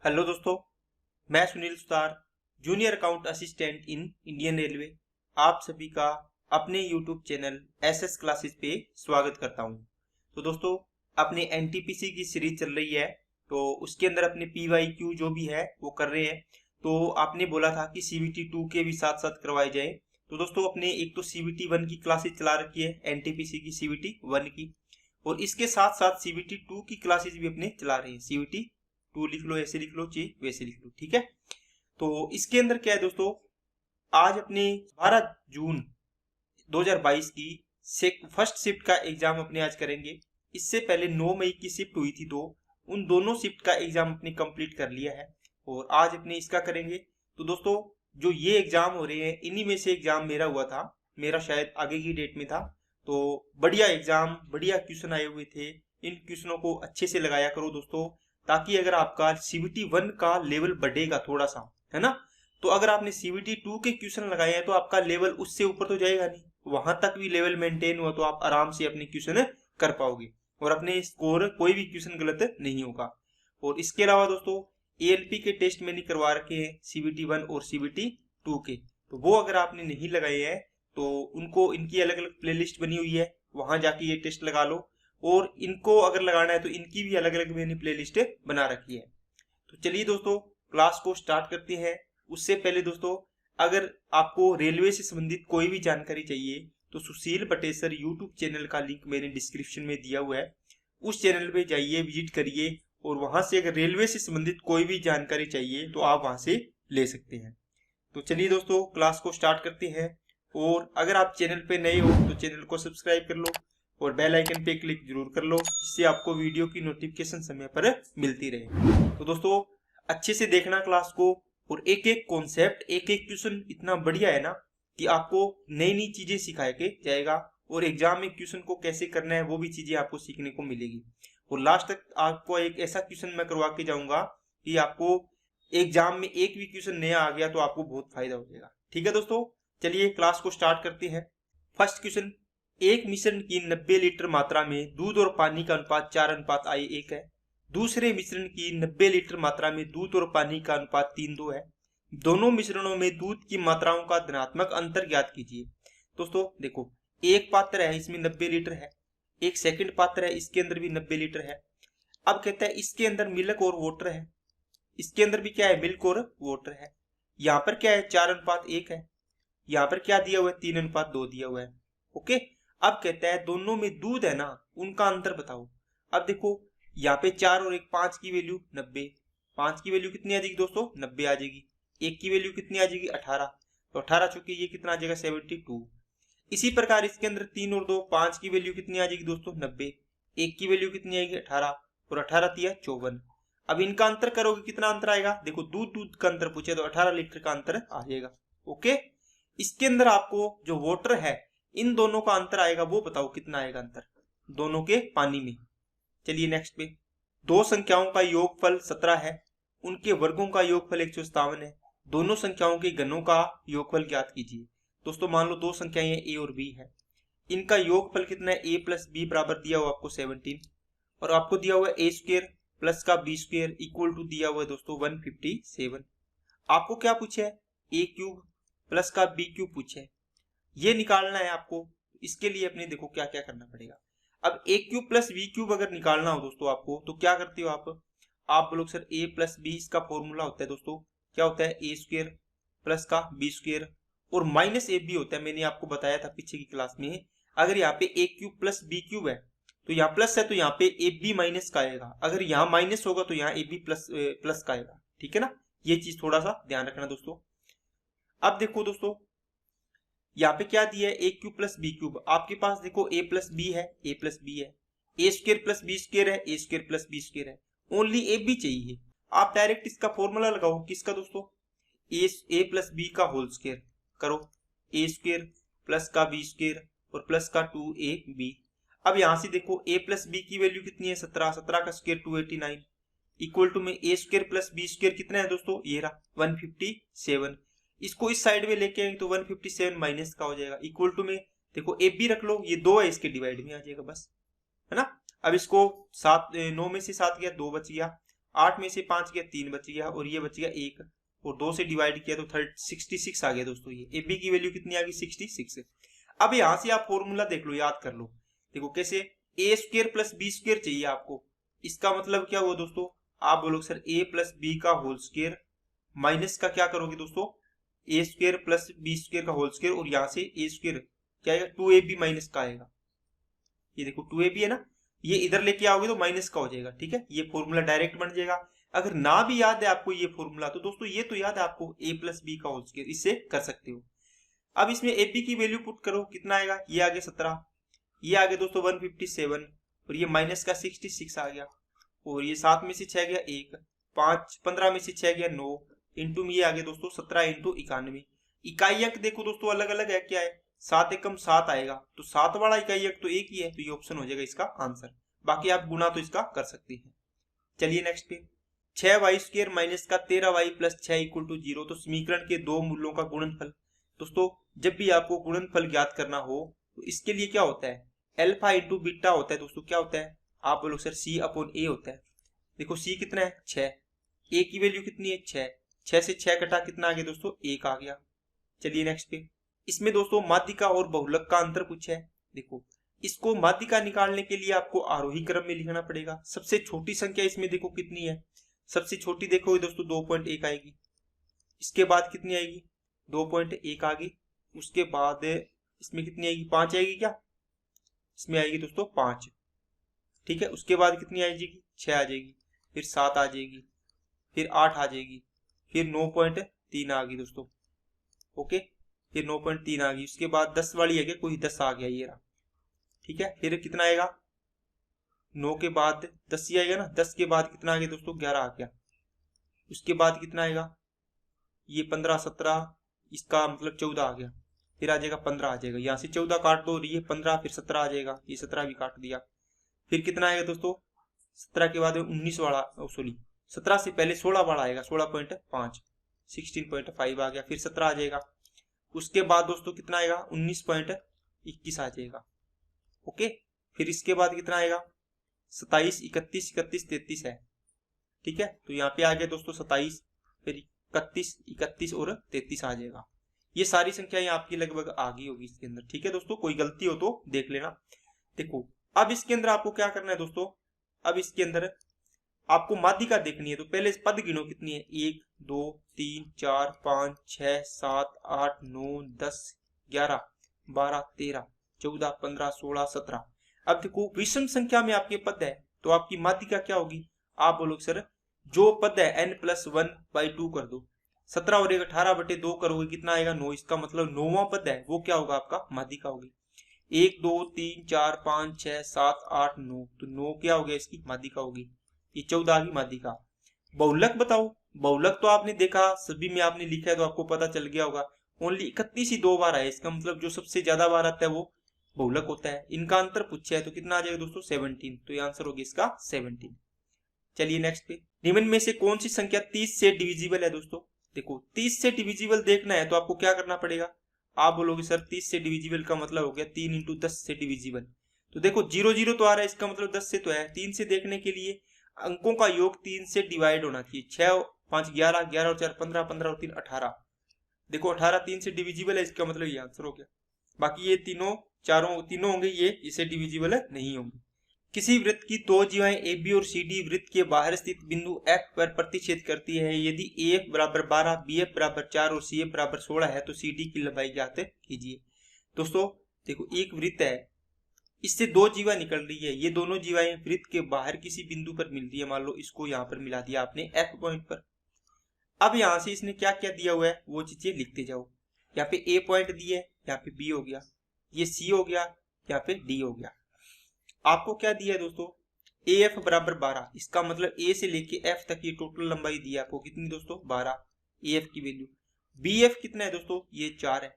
Hello दोस्तों, मैं Sunil Sutar, junior account assistant in Indian railway, आप सभी का अपने यूट्यूब चैनल एसएस क्लासेस पे स्वागत करता हूं। तो दोस्तों, अपने एनटीपीसी की सीरीज चल रही है, तो उसके अंदर अपने पीवाईक्यू जो भी है वो कर रहे हैं। तो आपने बोला था कि सीवीटी 2 के भी साथ साथ करवाए जाए। तो दोस्तों, अपने एक तो सीवीटी 1 की क्लासेस चला रखी है, एनटीपीसी की सीवीटी 1 की, और इसके साथ साथ सीवीटी 2 की क्लासेस भी अपने चला रहे हैं। सीवीटी 2 लिख लो, ऐसे लिख लो, चाहिए वैसे लिख लो, ठीक है। तो इसके अंदर क्या है दोस्तों, आज अपने 12 जून 2022 की फर्स्ट शिफ्ट का एग्जाम अपने आज करेंगे। इससे पहले 9 मई की शिफ्ट हुई थी, तो उन दोनों शिफ्ट का एग्जाम अपने कंप्लीट कर लिया है और आज अपने इसका करेंगे। तो दोस्तों, जो ये एग्जाम हो रहे हैं, इन्हीं में से एग्जाम मेरा हुआ था, मेरा शायद आगे की डेट में था। तो बढ़िया एग्जाम, बढ़िया क्वेश्चन आए हुए थे। इन क्वेश्चनों को अच्छे से लगाया करो दोस्तों, ताकि अगर आपका सीवीटी 1 का लेवल बढ़ेगा थोड़ा सा, है ना, तो अगर आपने सीवीटी 2 के क्वेश्चन लगाए हैं तो आपका लेवल उससे ऊपर तो जाएगा नहीं, वहां तक भी लेवल मेंटेन हुआ तो आप आराम से अपने क्वेश्चन कर पाओगे और अपने स्कोर कोई भी क्वेश्चन गलत नहीं होगा। और इसके अलावा दोस्तों, एएलपी के टेस्ट मैंने करवा रखे हैं सीवीटी 1 और सीवीटी 2 के, तो वो अगर आपने नहीं लगाए हैं तो उनको, इनकी अलग अलग प्लेलिस्ट बनी हुई है, वहां जाके ये टेस्ट लगा लो। और इनको अगर लगाना है तो इनकी भी अलग अलग मैंने प्लेलिस्ट बना रखी है। तो चलिए दोस्तों, क्लास को स्टार्ट करते हैं। उससे पहले दोस्तों, अगर आपको रेलवे से संबंधित कोई भी जानकारी चाहिए तो सुशील बटेसर यूट्यूब चैनल का लिंक मैंने डिस्क्रिप्शन में दिया हुआ है, उस चैनल पे जाइए, विजिट करिए, और वहां से अगर रेलवे से संबंधित कोई भी जानकारी चाहिए तो आप वहां से ले सकते हैं। तो चलिए दोस्तों, क्लास को स्टार्ट करते हैं। और अगर आप चैनल पे नए हो तो चैनल को सब्सक्राइब कर लो और बेल आइकन पे क्लिक जरूर कर लो, जिससे आपको वीडियो की नोटिफिकेशन समय पर मिलती रहे। तो दोस्तों, अच्छे से देखना क्लास को, और एक एक कॉन्सेप्ट, एक एक क्वेश्चन इतना बढ़िया है ना कि आपको नई नई चीजें सिखाए के जाएगा, और एग्जाम में क्वेश्चन को कैसे करना है वो भी चीजें आपको सीखने को मिलेगी। और लास्ट तक आपको एक ऐसा क्वेश्चन मैं करवा के जाऊंगा कि आपको एग्जाम में एक भी क्वेश्चन नया आ गया तो आपको बहुत फायदा हो जाएगा। ठीक है दोस्तों, चलिए क्लास को स्टार्ट करते हैं। फर्स्ट क्वेश्चन, एक मिश्रण की 90 लीटर मात्रा में दूध और पानी का अनुपात 4:1 है। दूसरे मिश्रण की 90 लीटर मात्रा में दूध और पानी का अनुपात 3:2 है। दोनों मिश्रणों में दूध की मात्राओं का धनात्मक अंतर ज्ञात कीजिए। दोस्तों देखो, एक पात्र है, इसमें 90 लीटर है, एक सेकंड पात्र है, इसके अंदर भी 90 लीटर है। अब कहता है इसके अंदर मिल्क और वाटर है, इसके अंदर भी क्या है, मिल्क और वाटर है। यहाँ पर क्या है, 4:1 है, यहाँ पर क्या दिया हुआ है, 3:2 दिया हुआ है। ओके, अब कहता है दोनों में दूध है ना, उनका अंतर बताओ। अब देखो, यहाँ पे 4 और 1, 5 की वैल्यू 90, 5 की वैल्यू कितनी आ जाएगी दोस्तों, 90 आ जाएगी। 1 की वैल्यू कितनी आ जाएगी, 18, तो 18 चुकी ये कितना आ जाएगा, 72। इसी प्रकार इसके अंदर 3 और 2, 5 की वैल्यू कितनी आ जाएगी दोस्तों, 90, 1 की वैल्यू कितनी आएगी, 18, और 18 तिया 54। अब इनका अंतर करोगे, कितना अंतर आएगा, देखो दूध दूध का अंतर पूछे तो 18 लीटर का अंतर आ जाएगा। ओके, इसके अंदर आपको जो वाटर है, इन दोनों का अंतर आएगा, वो बताओ कितना आएगा अंतर दोनों के पानी में। चलिए नेक्स्ट पे, दो संख्याओं का योगफल 17 है, उनके वर्गों का योगफल 157 है, दोनों संख्याओं के घनों का योगफल ज्ञात कीजिए। दोस्तों मान लो दो संख्याएं ए और बी है, इनका योगफल कितना है, ए प्लस बी बराबर दिया हुआ आपको 17, और आपको दिया हुआ है ए स्क्वायर प्लस का बी स्क्वायर इक्वल टू दिया हुआ है दोस्तों 157। आपको क्या पूछे है, ए क्यूब प्लस का बी क्यूब पूछे है, ये निकालना है आपको। इसके लिए अपने देखो क्या क्या करना पड़ेगा। अब ए क्यूब प्लस बी क्यूब अगर निकालना हो दोस्तों आपको, तो क्या करते हो आप बोलोगे सर ए प्लस बी, इसका फॉर्मूला होता है दोस्तों, क्या होता है, ए स्क्वायर प्लस का बी स्क्वायर और माइनस ए बी होता है। मैंने आपको बताया था पीछे की क्लास में, अगर यहाँ पे ए क्यूब प्लस बी क्यूब है तो यहाँ प्लस है, तो यहाँ पे ए बी माइनस का आएगा, अगर यहाँ माइनस होगा तो यहाँ ए बी प्लस का आएगा। ठीक है ना, ये चीज थोड़ा सा ध्यान रखना दोस्तों। अब देखो दोस्तों, यहाँ पे क्या दिया है, ए क्यूब प्लस बी क्यूब, आपके पास देखो ए प्लस बी है, ए प्लस बी है, ए स्क्वायर प्लस बी स्क्वायर है, ए स्क्वायर प्लस बी स्क्वायर है, ओनली ए बी चाहिए। आप डायरेक्ट इसका फॉर्मूला लगाओ, किसका दोस्तों, ए प्लस बी का होल स्क्वायर करो, ए स्क्वायर प्लस का बी स्क्वायर और प्लस का 2ab। अब यहां से देखो ए प्लस बी की वैल्यू कितनी है, 17, 17 का स्क्वायर 289 इक्वल टू में ए स्क्वायर प्लस बी स्क्वायर कितना है दोस्तों, ये रहा 157। इसको इस साइड में लेके आएंगे तो 157 माइनस का हो जाएगा, इक्वल टू में देखो ए बी रख लो, ये 2 है, इसके डिवाइड में आ जाएगा बस, है ना। अब इसको 9 में से 7 गया, 2 बच गया। 8 में से 5 गया 3 बच गया और ये बच गया 1 और 2 से डिवाइड किया तो 66 आ गया दोस्तों। ये ए बी की वैल्यू कितनी आ गई 66। अब यहाँ से आप फॉर्मूला देख लो, याद कर लो। देखो कैसे, ए स्क्वायर प्लस बी स्क्वायर चाहिए आपको। इसका मतलब क्या हुआ दोस्तों, आप बोलोगे सर ए प्लस बी का होल स्क्वायर माइनस का क्या करोगे दोस्तों, ए स्क्वायर प्लस बी स्क्वायर का होल स्क्वायर और यहाँ से ए स्क्वायर क्या आएगा 2ab माइनस का आएगा। ये देखो 2ab है ना, ये इधर लेके आओगे तो माइनस का हो जाएगा। ठीक है, ये फॉर्मूला डायरेक्ट बन जाएगा। अगर ना भी याद है आपको ये फॉर्मूला तो दोस्तों ये तो याद है आपको ए प्लस बी का होल स्क्वायर, इससे कर सकते हो। अब इसमें ए बी की वैल्यू पुट करो, कितना आएगा, ये आ गया 17, ये आ गया दोस्तों 157 और ये माइनस का 66 आ गया और ये 7 में से 6 गया 1, 5 15 में से 6 गया 9 इंटू में ये आ गया दोस्तों 17 इंटू 91। इकाई अंक देखो दोस्तों अलग अलग है, क्या है 7 एकम 7 आएगा तो 7 वाला इकाई अंक तो एक ही है, तो ये ऑप्शन हो जाएगा इसका आंसर। बाकी आप गुना तो इसका कर सकते हैं। चलिए नेक्स्ट पे, 6y स्क्वायर माइनस का 13y प्लस 6 इक्वल टू 0। तो समीकरण के दो मूल्यों का गुणनफल। दोस्तों जब भी आपको गुणनफल ज्ञात करना हो तो इसके लिए क्या होता है, अल्फा इंटू बीटा होता है दोस्तों। क्या होता है, आप बोलो सर c अपॉन a होता है। देखो c कितना है 6, a की वैल्यू कितनी है 6, 6 से 6 कटा कितना आ गया दोस्तों 1 आ गया। चलिए नेक्स्ट पे, इसमें दोस्तों माध्यिका और बहुलक का अंतर पूछा है। देखो इसको माध्यिका निकालने के लिए आपको आरोही क्रम में लिखना पड़ेगा। सबसे छोटी संख्या इसमें देखो कितनी है, सबसे छोटी देखो दोस्तों 2.1 आएगी। इसके बाद कितनी आएगी 2.1 आ गई। उसके बाद इसमें कितनी आएगी 5 आएगी, क्या इसमें आएगी दोस्तों 5। ठीक है, उसके बाद कितनी आ जाएगी 6 आ जाएगी, फिर 7 आ जाएगी, फिर 8 आ जाएगी, फिर 9.3 आ गई दोस्तों। ओके, फिर 9.3 आ गई। उसके बाद 10 वाली है क्या, कोई 10 आ गया ये रहा। ठीक है, फिर कितना आएगा 9 के बाद 10 ही आएगा ना, 10 के बाद कितना आ गया दोस्तों 11 आ गया। उसके बाद कितना आएगा ये 15 17, इसका मतलब 14 आ गया, फिर आ जाएगा 15 आ जाएगा। यहाँ से 14 काट दो, ये 15 फिर 17 आ जाएगा, ये 17 भी काट दिया। फिर कितना आएगा दोस्तों 17 के बाद 19 वाला, सॉरी 17 से पहले 16 वाला आएगा 16.5, 16.5 आ गया, फिर 17 आ जाएगा। उसके बाद दोस्तों कितना आएगा 19.21 आ जाएगा। ओके, फिर इसके बाद कितना आएगा 27, 31, 31, 33 है। ठीक है, तो यहाँ पे आ गया दोस्तों 27, फिर 31, 31 और 33 आ जाएगा। ये सारी संख्याएं आपकी लगभग आ गई होगी इसके अंदर। ठीक है दोस्तों, कोई गलती हो तो देख लेना। देखो अब इसके अंदर आपको क्या करना है दोस्तों, अब इसके अंदर आपको माध्यिका देखनी है। तो पहले पद गिनो कितनी है, 1 2 3 4 5 6 7 8 9 10 11 12 13 14 15 16 17। अब देखो विषम संख्या में आपके पद है तो आपकी माध्यिका क्या होगी, आप बोलो सर जो पद है n+1/2 कर दो। 17 और 1 18/2 करोगे कितना आएगा 9। इसका मतलब 9वां पद है वो क्या होगा आपका माध्यिका होगी। 1 2 3 4 5 6 7 8 9, तो 9 क्या हो गया इसकी माध्यिका होगी। ये 14 की माध्यिका। बहुलक बताओ, बहुलक तो आपने देखा सभी में आपने लिखा है तो आपको पता चल गया होगा। ओनली 31 ही 2 बार है, इसका मतलब जो सबसे ज्यादा बार आता है वो बहुलक होता है। इनका अंतर पूछा है तो कितना आ जाएगा दोस्तों 17, तो ये आंसर होगी इसका 17। चलिए नेक्स्ट पे, निम्न में से कौन सी संख्या 30 से डिविजिबल है दोस्तों। देखो 30 से डिविजिबल देखना है तो आपको क्या करना पड़ेगा, आप बोलोगे सर 30 से डिविजिबल का मतलब हो गया 3 × 10 से डिविजिबल। तो देखो 0 0 तो आ रहा है, इसका मतलब 10 से तो है। 3 से देखने के लिए अंकों का योग 3 से डिवाइड होना चाहिए। 6 5 11, 11 और 4 15, 15 और 3 18। देखो 18 3 से डिविजिबल है, इसका मतलब ये आंसर हो गया। बाकी ये तीनों होंगे ये इसे डिविजिबल नहीं होंगे। किसी वृत्त की दो जीवाएं ए बी और सी डी वृत्त के बाहर स्थित बिंदु F पर प्रतिच्छेद करती है। यदि AF बराबर 12, BF बराबर 4 और CF बराबर 16 है तो CD की लंबाई ज्ञात कीजिए। दोस्तों देखो एक वृत्त है, इससे दो जीवा निकल रही है। ये दोनों जीवाएं वृत्त के बाहर किसी बिंदु पर मिल रही है। मान लो इसको यहाँ पर मिला दिया आपने F पॉइंट पर। अब यहाँ से इसने क्या क्या दिया हुआ है वो चीजें लिखते जाओ। यहाँ पे A पॉइंट दिया है, यहाँ पे B हो गया, ये C हो गया, यहाँ पे D हो गया। आपको क्या दिया है दोस्तों AF बराबर 12, इसका मतलब A से लेके F तक ये टोटल लंबाई दी है आपको कितनी दोस्तों 12, AF की वैल्यू। BF कितना है दोस्तों ये 4 है,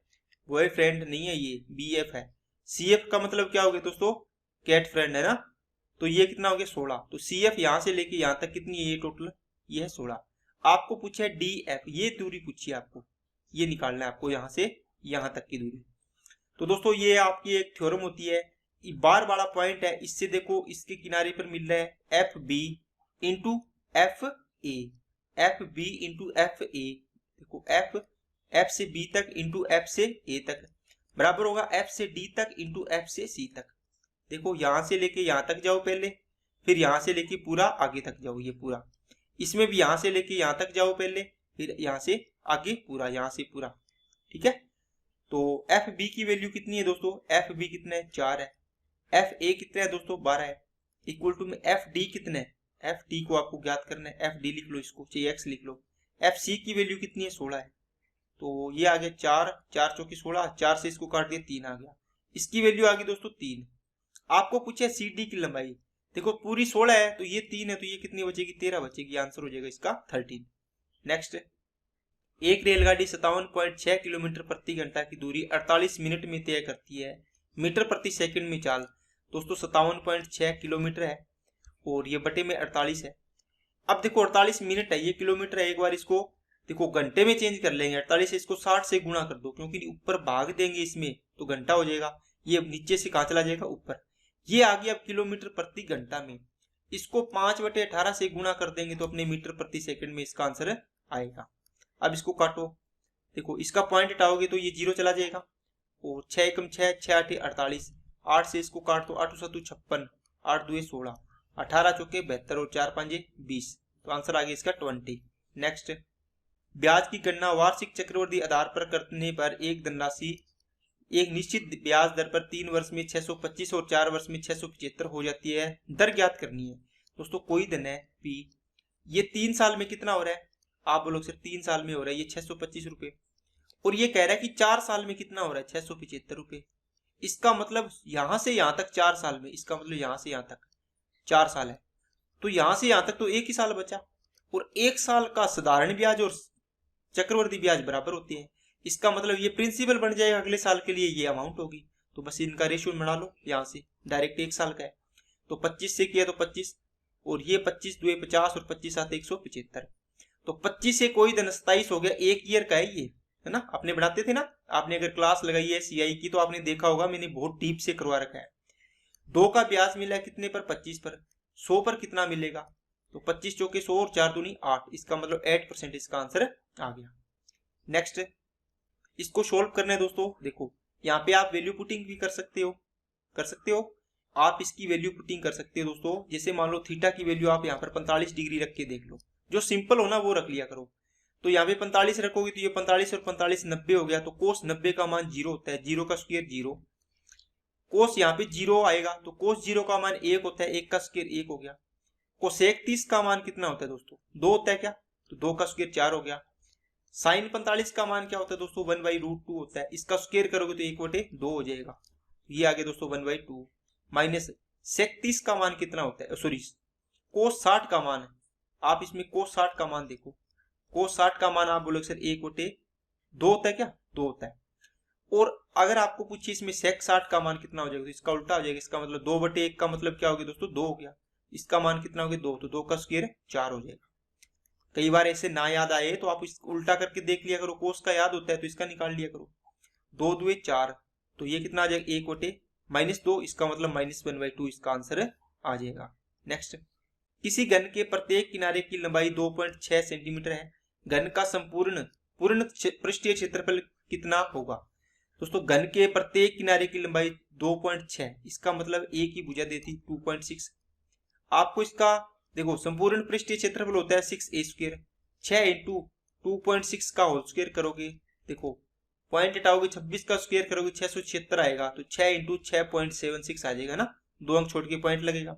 बॉयफ्रेंड नहीं है ये BF है। CF का मतलब क्या हो गया दोस्तों कैट फ्रेंड है ना, तो ये कितना हो गया 16। तो CF यहाँ से लेके यहाँ तक कितनी है ये टोटल, ये है 16। आपको पूछा है DF, ये दूरी पूछी है आपको, ये निकालना है आपको यहाँ से यहाँ तक की दूरी। तो दोस्तों ये आपकी एक थ्योरम होती है, बार वाला पॉइंट है, इससे देखो इसके किनारे पर मिल रहा है FB into F A, F B into F A, देखो एफ से बी तक इंटू एफ से ए तक बराबर होगा एफ से डी तक इंटू एफ से सी तक। देखो यहां से लेके यहां तक जाओ पहले, फिर यहां से लेके पूरा आगे तक जाओ, ये पूरा, इसमें भी यहां से लेके यहां तक जाओ पहले, फिर यहां से आगे पूरा, यहां से पूरा, ठीक है। तो एफ बी की वैल्यू कितनी है दोस्तों, एफ बी कितना है 4 है, एफ ए कितना है दोस्तों 12 है, इक्वल टू में एफ डी कितना है, एफ डी को आपको ज्ञात करना है, एफ डी लिख लो, इसको चाहिए एक्स लिख लो। एफ सी की वैल्यू कितनी है 16 है, तो ये आ गया 4, 4 चौकी 16, 4 से इसको काट दिया 3 आ गया, इसकी वैल्यू आ गई दोस्तों 3। आपको पूछे सी डी की लंबाई, देखो पूरी 16 है तो ये 3 है, तो ये कितनी बचेगी 13 बचेगी, आंसर हो जाएगा इसका 13। नेक्स्ट, एक रेलगाड़ी 57.6 किलोमीटर प्रति घंटा की दूरी 48 मिनट में तय करती है, मीटर प्रति सेकंड में चाल। दोस्तों 57.6 किलोमीटर है और ये बटे में 48 है। अब देखो 48 मिनट है, ये किलोमीटर है, एक बार इसको देखो घंटे में चेंज कर लेंगे, 48 इसको 60 से गुणा कर दो, क्योंकि ऊपर भाग देंगे इसमें तो घंटा हो जाएगा, ये नीचे से कहाँ चला जाएगा ऊपर, ये आ गया अब किलोमीटर प्रति घंटा में, इसको 5/18 से गुणा कर देंगे तो अपने मीटर प्रति सेकंड में इसका आंसर आएगा। अब इसको काटो, देखो इसका पॉइंट हटाओगे तो ये 0 चला जाएगा, और 6 एकम 6, 6 8 48, 8 से इसको काट दो, 8 7 56, 8 2 16, 18 चौके 72 और 4 5 20, तो आंसर आ गया इसका 20। नेक्स्ट, ब्याज की गणना वार्षिक चक्रवृद्धि आधार पर करने पर एक धनराशि एक निश्चित ब्याज दर पर 3 वर्ष में 625 और 4 वर्ष में 675 हो जाती है, दर ज्ञात करनी है। दोस्तों कोई धन है पी, ये 3 साल में कितना हो रहा है, आप बोलोगे सर 3 साल में हो रहा है ये 625 रुपए, और ये कह रहा है कि 4 साल में कितना हो रहा है 675 रुपए, इसका मतलब यहां से यहां तक 4 साल में, इसका मतलब यहां से यहां तक 4 साल है, तो यहां से यहां तक तो एक ही साल बचा, और 1 साल का साधारण ब्याज और चक्रवर्ती ब्याज बराबर होते हैं, इसका मतलब ये प्रिंसिपल बन जाएगा अगले साल के लिए, ये अमाउंट होगी, तो बस इनका रेशियो बना लो, यहाँ से डायरेक्ट 1 साल का है तो 25 से किया तो 25, और ये 25 2 50 और 25 7 175, तो 25 से कोई धन 27 हो गया, 1 ईयर का है ये, है ना, आपने बढ़ाते थे ना, आपने अगर क्लास लगाई है सीआई की तो आपने देखा होगा, मैंने बहुत डीप से करवा रखा है। 2 का ब्याज मिला कितने पर 25 पर, 100 पर कितना मिलेगा, तो 25 चौके 100 और 4 दूनी 8, इसका मतलब 8% इसका आंसर आ गया। नेक्स्ट, इसको सोल्व करना है दोस्तों, देखो यहाँ पे आप वैल्यू पुटिंग भी कर सकते हो, आप इसकी वैल्यू पुटिंग कर सकते हो दोस्तों, जैसे मान लो थीटा की वैल्यू आप यहाँ पर 45 डिग्री रख के देख लो, जो सिंपल हो ना वो रख लिया करो, तो यहाँ पे 45 रखोगे तो ये 45 और 45 90 हो गया, तो कोस 90 का मान 0 होता है, 0 का स्क्वायर 0, कोस यहाँ पे 0 आएगा तो कोस 0 का मान 1 होता है, 1 का स्क्वायर 1 हो गया, कोसेक 30 का मान कितना होता है दोस्तों 2 होता है क्या, तो 2 का स्क्वायर 4 हो गया। साइन 45 का मान क्या होता है दोस्तों 1/√2 होता है, इसका स्क्वायर करोगे तो 1/2 हो जाएगा, ये आ गया दोस्तों 1/2, माइनस सेक 30 का मान कितना होता है, सॉरी कोस 60 का मान है, आप इसमें कोस 60 का मान देखो, कोस 60 का मान आप बोलोगे सर 1/2 होता है क्या, 2 होता है, और अगर आपको पूछिए इसमें सेक 60 का मान कितना हो जाएगा, तो इसका उल्टा हो जाएगा, इसका मतलब 2/1 का मतलब क्या हो गया दोस्तों 2 हो गया, इसका मान कितना हो गया 2, तो 2 का स्क्वायर 4 हो जाएगा। कई बार ऐसे ना याद आए तो आप इसको उल्टा करके देख लिया करो, कोस का याद होता है तो इसका निकाल लिया करो, 2 2 4, तो ये कितना आ जाएगा 1/-2, इसका मतलब -1/2 इसका आंसर आ जाएगा। नेक्स्ट, किसी घन के प्रत्येक किनारे की लंबाई 2.6 सेंटीमीटर है, घन का संपूर्ण पृष्ठीय क्षेत्रफल कितना होगा। दोस्तों घन के प्रत्येक किनारे की लंबाई 2.6, इसका मतलब एक ही भुजा देती 2.6, आपको इसका देखो संपूर्ण पृष्ठीय क्षेत्रफल होता है 6a², 6 इंटू 2.6 का होल स्क्वायर करोगे, देखो पॉइंट हटाओगे 26 का स्क्वायर करोगे 676 आएगा, तो 6 इंटू 6.76 आ जाएगा ना, 2 अंक छोड़ के पॉइंट लगेगा।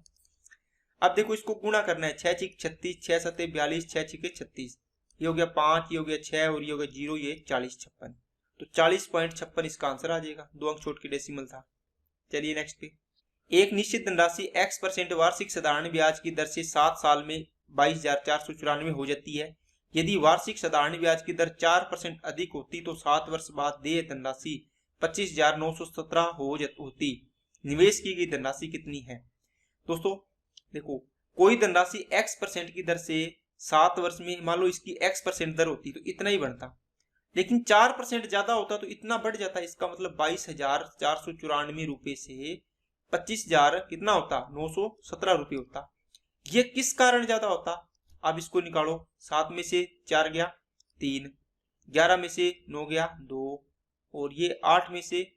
अब देखो इसको गुणा करना है, 6 6 36, 6 7 42, 6 6 36, ये हो गया 5, ये हो गया 6 और ये हो गया 0, ये 40 56, तो 40.56 इसका आंसर आ जाएगा, 2 अंक छोड़ के डेसिमल था। चलिए नेक्स्ट पे, एक निश्चित धनराशि x% वार्षिक साधारण ब्याज की दर से 7 साल में 22,494 हो जाती है, यदि वार्षिक साधारण ब्याज की दर 4% अधिक होती तो 7 वर्ष बाद देय धनराशि 25,917 होती, निवेश की गई धनराशि कितनी है। दोस्तों देखो कोई धनराशि x% की दर से 7 वर्ष में मान लो इसकी x% दर होती तो इतना ही बढ़ता, लेकिन 4% ज्यादा होता तो इतना बढ़ जाता, इसका मतलब 22,494 रुपए से 25,000 कितना होता 917 रुपये होता। ये किस कारण ज्यादा होता, अब इसको निकालो, 7 में से 4 गया 3, 11 में से 9 गया 2, और ये 8 में से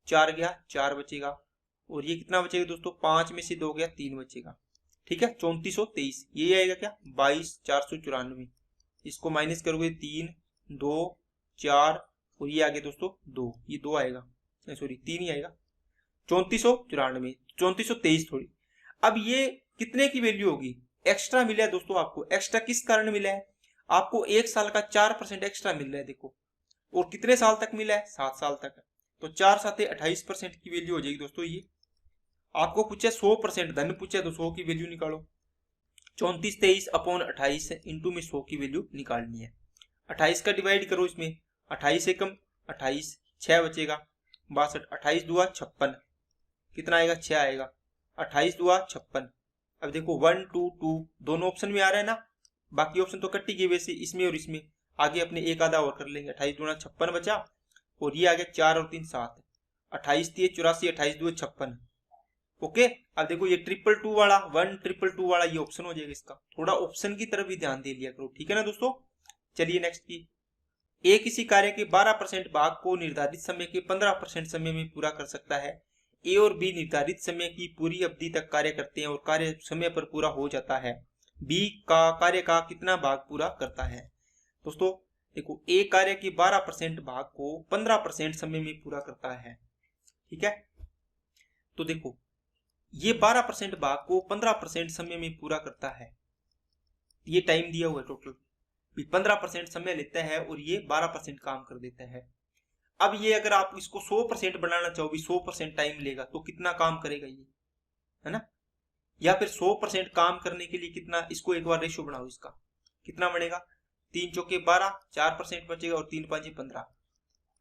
4 गया 4 बचेगा, और ये कितना बचेगा दोस्तों, 5 में से 2 गया 3 बचेगा। ठीक है, 3423 ये आएगा क्या, 22494। इसको माइनस करोगे 3 2 4 और ये आगे दोस्तों 2, ये 2 आएगा, सॉरी 3 ही आएगा, 3494, 3423 थोड़ी। अब ये कितने की वैल्यू होगी, एक्स्ट्रा मिला है दोस्तों आपको। एक्स्ट्रा किस कारण मिला है, आपको 1 साल का 4% एक्स्ट्रा मिल रहा है देखो, और कितने साल तक मिला है, 7 साल तक। तो 4 7 28% की वैल्यू हो जाएगी दोस्तों। ये आपको पूछा 100% धन पूछा तो 100 की वैल्यू निकालो, 3423 अपॉन 28 इंटू में 100 की वैल्यू निकालनी है। 28 का डिवाइड करो इसमें, 28 से कम 28, 6 बचेगा 62, 28 दुआ 56, कितना आएगा 6 आएगा, 28 दुआ 56। अब देखो 1 2 2 दोनों ऑप्शन में आ रहा है ना, बाकी ऑप्शन तो कट्टी गए वैसे, इसमें और इसमें आगे अपने एक आधा और कर लेंगे। 28 दूना 56 बचा, और ये आ गया 4 और 3 7, 28 3 84, 28 2 56। ओके, अब देखो ये 222 वाला 1222 वाला ये ऑप्शन हो जाएगा इसका। थोड़ा ऑप्शन की तरफ भी ध्यान दे लिया करो, ठीक है ना दोस्तों। चलिए नेक्स्ट की, ए किसी कार्य के 12% भाग को निर्धारित समय के 15% समय में पूरा कर सकता है। ए और बी निर्धारित समय की पूरी अवधि तक कार्य करते हैं और कार्य समय पर पूरा हो जाता है। बी का कार्य का कितना भाग पूरा करता है। दोस्तों देखो, ए कार्य के 12% भाग को 15% समय में पूरा करता है, ठीक है। तो देखो ये 12% भाग को 15% समय में पूरा करता है, ये टाइम दिया हुआ है टोटल 15% समय लेता है और ये 12% काम कर देता है। अब ये अगर आप इसको 100% बनाना चाहो भी 100% टाइम लेगा तो कितना काम करेगा ये, है ना। या फिर 100% काम करने के लिए कितना, इसको एक बार रेशो बनाओ, इसका कितना बनेगा, 3 चौके 12, 4% बचेगा और 3 5 15,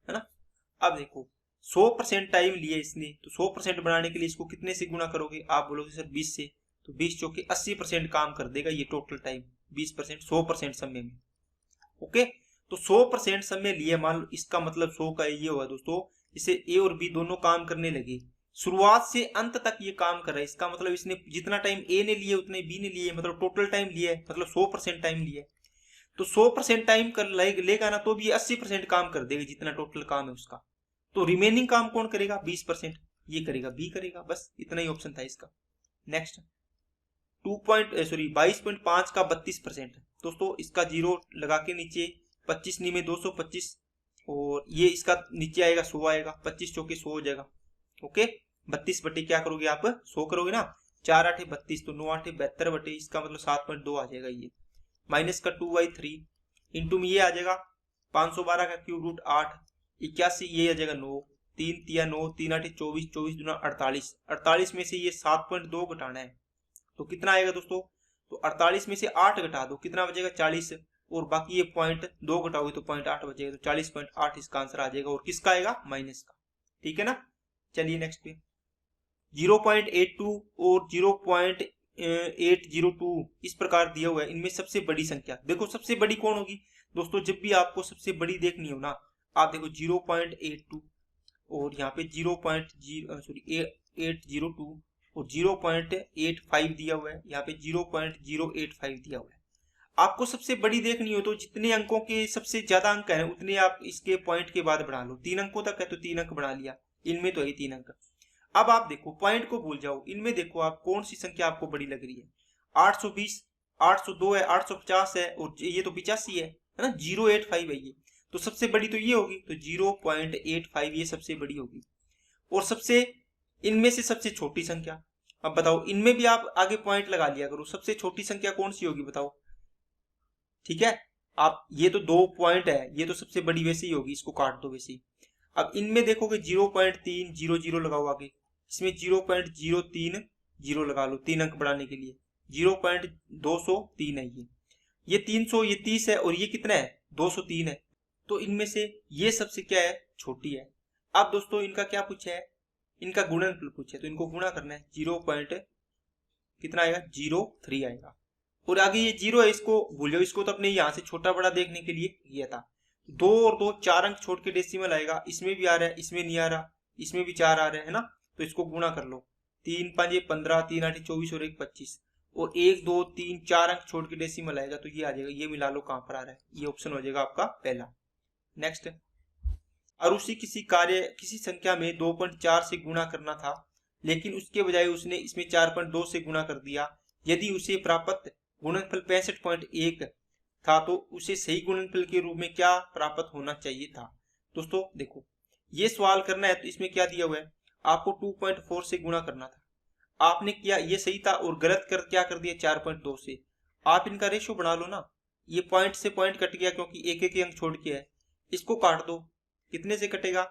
है ना। अब देखो 100% टाइम लिया इसने, तो 100% बनाने के लिए इसको कितने से गुणा करोगे, आप बोलोगे सर 20 से, तो 20 चौके 80% काम कर देगा ये टोटल टाइम, 20% 100% समय में। ओके, तो 100% समय लिए, मान लो इसका मतलब 100 का ये हुआ दोस्तों, इसे ए और बी दोनों काम करने लगे, शुरुआत से अंत तक ये काम कर रहा है। इसका मतलब इसने जितना टाइम ए ने लिए उतने बी ने लिए, मतलब टोटल टाइम लिया है, मतलब 100% टाइम लिया है। तो 100% टाइम कर लेगा ना तो भी 80% काम कर देगा जितना टोटल काम है उसका। तो रिमेनिंग काम कौन करेगा, 20% ये करेगा, बी करेगा। बस इतना ही ऑप्शन था इसका। नेक्स्ट 22.5 का 32%। दोस्तों इसका जीरो लगा के नीचे 25 नी में 225, और ये इसका नीचे आएगा 100 आएगा, 25 चौके 100 हो जाएगा। ओके, 32 बटे क्या करोगे आप, 100 करोगे ना, 4 8 32, तो 9 8 72 बटे इसका मतलब 7.2 आ जाएगा ये। माइनस का 2/3 इंटू में ये आ जाएगा 512 का क्यूब रूट 8, 81 ये आ जाएगा 9, 3 तिया 9, 3 8 24, 24 दूना 48, 48 में से ये 7.2 घटाना है तो कितना आएगा दोस्तों, तो 48 में से 8 घटा दो कितना बचेगा 40, और बाकी ये 0.2 घटाओगे तो 0.8 बचेगा, तो 40.8 इसका आंसर आ जाएगा। और किसका आएगा, माइनस का, ठीक है ना। चलिए नेक्स्ट पे 0.82 और 0.802 इस प्रकार दिया हुआ है। इनमें सबसे बड़ी संख्या देखो, सबसे बड़ी कौन होगी दोस्तों, जब भी आपको सबसे बड़ी देखनी हो ना, आप देखो 0.82 और यहाँ पे 802 और 0.85 दिया हुआ है, यहाँ पे 0.085 दिया हुआ है। आपको सबसे बड़ी देखनी हो तो जितने अंकों के सबसे ज्यादा अंक है उतने आप इसके पॉइंट के बाद बढ़ा लो। 3 अंकों तक है तो 3 अंक बढ़ा लिया, इनमें तो है 3 अंक। अब आप देखो पॉइंट को भूल जाओ, इनमें देखो आप कौन सी संख्या आपको बड़ी लग रही है, 820, 802 है, 850 है, और ये तो 85 है ना, 085 है ये, तो सबसे बड़ी तो ये होगी, तो 0.85 ये सबसे बड़ी होगी। और सबसे इनमें से सबसे छोटी संख्या, अब बताओ इनमें भी आप आगे पॉइंट लगा लिया करो, सबसे छोटी संख्या कौन सी होगी बताओ, ठीक है। आप ये तो 2 पॉइंट है, ये तो सबसे बड़ी वैसे ही होगी, इसको काट दो वैसे ही। अब इनमें देखोगे 0.300 लगाओ आगे, इसमें 0.030 लगा लो 3 अंक बढ़ाने के लिए, 0.203 है ये 300, ये 30 है, और ये कितना है 203 है। तो इनमें से ये सबसे क्या है, छोटी है। अब दोस्तों इनका क्या पूछा है, इनका गुणनफल पूछा है, तो इनको गुणा करना है, 0. कितना आएगा 0.3 आएगा। और आगे ये 0 है, इसको भूल जाओ, इसको तो अपने यहाँ से छोटा बड़ा देखने के लिए किया था। 2 और 2 4 अंक छोड़ के डेसिमल आएगा, इसमें भी आ रहा है, इसमें नहीं आ रहा, इसमें भी 4 आ रहे हैं ना, तो इसको गुणा कर लो, 3 5 15, 3 8 24 और 1 25, और 1 2 3 4 अंक छोड़ के डेसिमल आएगा तो ये आ जाएगा। ये मिला लो कहां पर आ रहा है, ये ऑप्शन हो जाएगा आपका पहला। नेक्स्ट, अरुषि किसी संख्या में 2.4 से गुणा करना था, लेकिन उसके बजाय उसने इसमें 4.2 से गुणा कर दिया। यदि उसे प्राप्त गुणनफल 65.1 था तो उसे सही गुणनफल के रूप में क्या प्राप्त होना चाहिए था। दोस्तों देखो, ये सवाल करना है तो इसमें क्या दिया हुआ है, आपको 2.4 से गुणा करना था, आपने किया ये सही था और गलत कर क्या कर दिया 4.2 से। आप इनका रेशो बना लो ना, ये पॉइंट से पॉइंट कट गया क्योंकि एक एक अंक छोड़ के है, इसको काट दो, कितने से कटेगा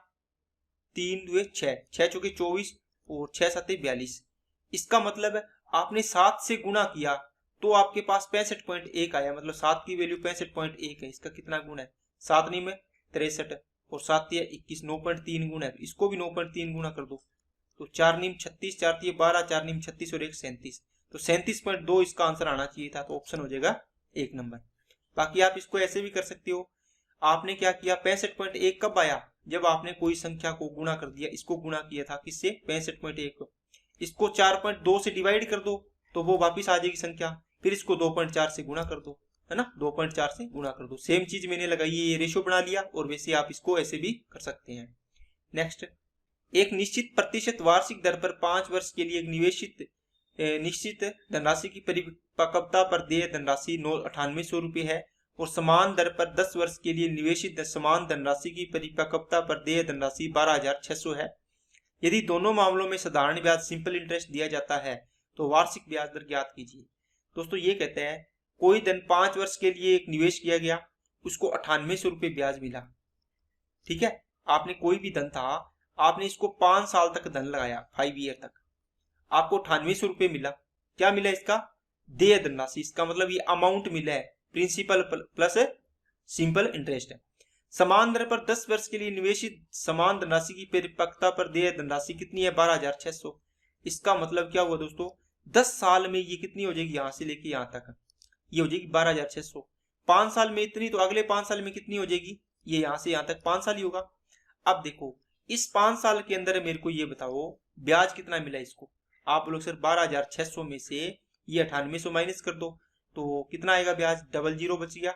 3 दुए 6, 6 चौके 24 और 6 सत्ते 42। इसका मतलब है आपने 7 से गुणा किया तो आपके पास 65.1 आया, मतलब 7 की वैल्यू 65.1 है। इसका कितना गुण है, 7 नहीं में 63 और 7 21, 9.3 गुण है, इसको भी 9.3 गुणा कर दो तो 4 नीम 36, 4 12, 4 नीम 36 और 1 37, तो 37.2 इसका आंसर आना चाहिए था, तो ऑप्शन हो जाएगा 1 नंबर। बाकी आप इसको ऐसे भी कर सकते हो, आपने क्या किया 65.1 कब आया, जब आपने कोई संख्या को गुणा कर दिया, इसको गुणा किया था किससे 65.1 को, इसको 4.2 से डिवाइड कर दो तो वो वापिस आ जाएगी संख्या, फिर इसको 2.4 से गुणा कर दो, है ना, 2.4 से गुणा कर दो। सेम चीज मैंने लगाई, ये रेशो बना लिया और वैसे आप इसको ऐसे भी कर सकते हैं। नेक्स्ट, एक निश्चित प्रतिशत वार्षिक दर पर 5 वर्ष के लिए निश्चित धनराशि की परिपक्वता पर देय धनराशि 9800 रुपये है और समान दर पर 10 वर्ष के लिए निवेशित समान धनराशि की परिपक्वता पर देय धनराशि 12,600 है। यदि दोनों मामलों में साधारण ब्याज सिंपल इंटरेस्ट दिया जाता है तो वार्षिक ब्याज दर ज्ञात कीजिए। दोस्तों ये कहते हैं कोई धन 5 वर्ष के लिए एक निवेश किया गया, उसको 9800 रुपये ब्याज मिला, ठीक है, आपने कोई भी धन था, आपने इसको 5 साल तक धन लगाया, 5 ईयर तक, आपको 9800 रुपये मिला। क्या मिला, इसका देय धनराशि, इसका मतलब ये अमाउंट मिला है, प्रिंसिपल प्लस सिंपल इंटरेस्ट है। समान दर पर 10 वर्ष के लिए निवेशित समान धनराशि की परिपक्वता पर देय धनराशि कितनी है 12,600। इसका मतलब क्या हुआ दोस्तों, 10 साल में ये कितनी हो जाएगी, यहां से लेके यहां तक ये हो जाएगी 12,600। 5 साल में इतनी, तो अगले 5 साल में कितनी हो जाएगी, ये यहां से यहां तक 5 साल ही होगा। अब देखो इस 5 साल के अंदर मेरे को ये बताओ ब्याज कितना मिला इसको, आप लोग सिर्फ 12,600 में से ये 9800 माइनस कर दो तो कितना आएगा ब्याज, 00 बच गया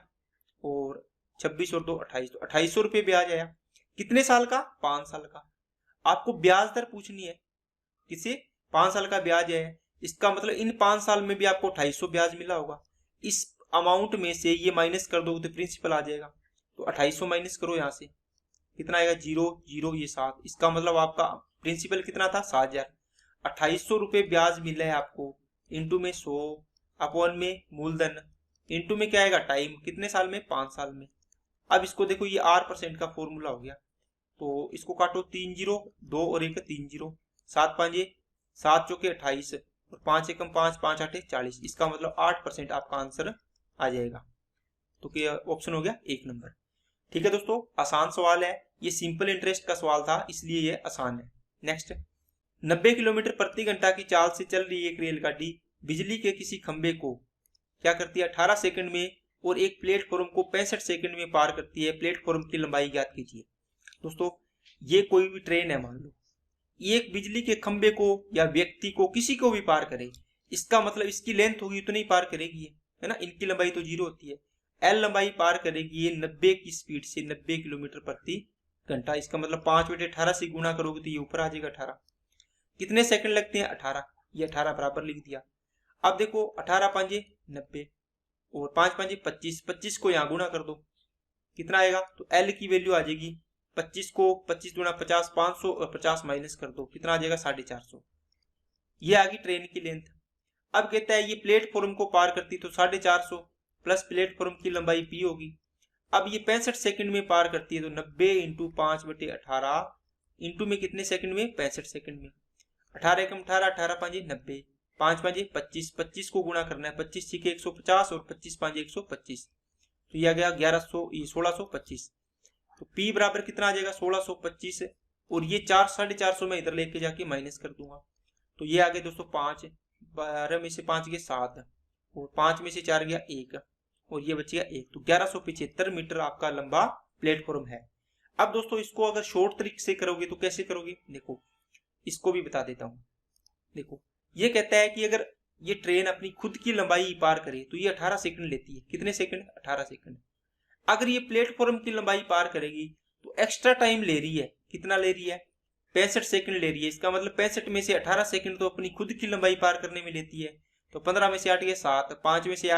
और 26 और 2 28, तो 2800 रुपये ब्याज आया। कितने साल का, 5 साल का। आपको ब्याज दर पूछनी है, किसे, 5 साल का ब्याज है, इसका मतलब इन 5 साल में भी आपको 2800 ब्याज मिला होगा। इस अमाउंट में से ये माइनस कर दो तो प्रिंसिपल आ जाएगा, तो 2800 माइनस करो, यहां से कितना आएगा 0 0 ये 7, इसका मतलब आपका प्रिंसिपल कितना था 7000। 2800 रुपये ब्याज मिला है आपको, इंटू में 100 अपॉन में मूलधन, इंटू में क्या आएगा टाइम, कितने साल में 5 साल में। अब इसको देखो ये R% का फॉर्मूला हो गया, तो इसको काटो 3 0 2 और 1 3 0, 7 5 7 चौके 28 और 5 एकम 5 5 8 40, इसका मतलब 8% आपका आंसर आ जाएगा। तो क्या ऑप्शन हो गया 1 नंबर। ठीक है दोस्तों, आसान सवाल है, ये सिंपल इंटरेस्ट का सवाल था इसलिए ये आसान है। नेक्स्ट, 90 किलोमीटर प्रति घंटा की चाल से चल रही एक रेलगाड़ी बिजली के किसी खंबे को क्या करती है 18 सेकंड में और एक प्लेटफॉर्म को 65 सेकंड में पार करती है, प्लेटफॉर्म की लंबाई ज्ञात कीजिए। दोस्तों ये कोई भी ट्रेन है, मान लो एक बिजली के खंबे को या व्यक्ति को किसी को भी पार करे, इसका मतलब इसकी लेंथ होगी तो नहीं पार करेगी, है ना, इनकी लंबाई तो 0 होती है, एल लंबाई पार करेगी ये 90 की स्पीड से 90 किलोमीटर प्रति घंटा, इसका मतलब 5/18 से गुणा करोगे तो ये ऊपर आ जाएगा 18। कितने सेकंड लगते हैं 18, ये 18 बराबर लिख दिया। अब देखो 18 5 90 और 5 5 25, 25 को यहाँ गुणा कर दो कितना आएगा, तो एल की वैल्यू आ जाएगी 25 को 25 गुणा 50 500 और 50 माइनस कर दो कितना आ जाएगा 450। ये आ गई ट्रेन की लेंथ। अब कहता है ये प्लेटफॉर्म को पार करती तो 450 प्लस प्लेटफॉर्म की लंबाई पी होगी। अब ये 65 सेकंड में पार करती है तो 90 इंटू 5/18 इंटू में कितने सेकंड में 65 सेकंड में, 18 एकम 18 18 5 90 5 5 25, 25 को गुणा करना है, 25 6 150 और 25 5 125, तो ये आ गया 1625। तो P बराबर कितना आ जाएगा 1625 और ये 4 450 में इधर लेके जाके माइनस कर दूंगा, तो ये आ गए दोस्तों 5, 12 में से 5 गए 7 और 5 में से 4 गया 1 और ये बच गया 1, तो 1175 मीटर आपका लंबा प्लेटफॉर्म है। अब दोस्तों इसको अगर शॉर्ट ट्रिक से करोगे तो कैसे करोगे, देखो इसको भी बता देता हूं। देखो ये कहता है कि अगर ये ट्रेन अपनी खुद की लंबाई पार करे तो ये 18 सेकंड लेती है। कितने सेकंड? 18 सेकंड। अगर ये प्लेटफॉर्म की लंबाई पार करेगी तो एक्स्ट्रा टाइम ले रही है। कितना ले रही है? 65 सेकंड ले रही है। इसका मतलब 65 में से 18 सेकंड तो अपनी खुद की लंबाई पार करने में लेती है। तो 15 में से 8 गया 7, 5 में से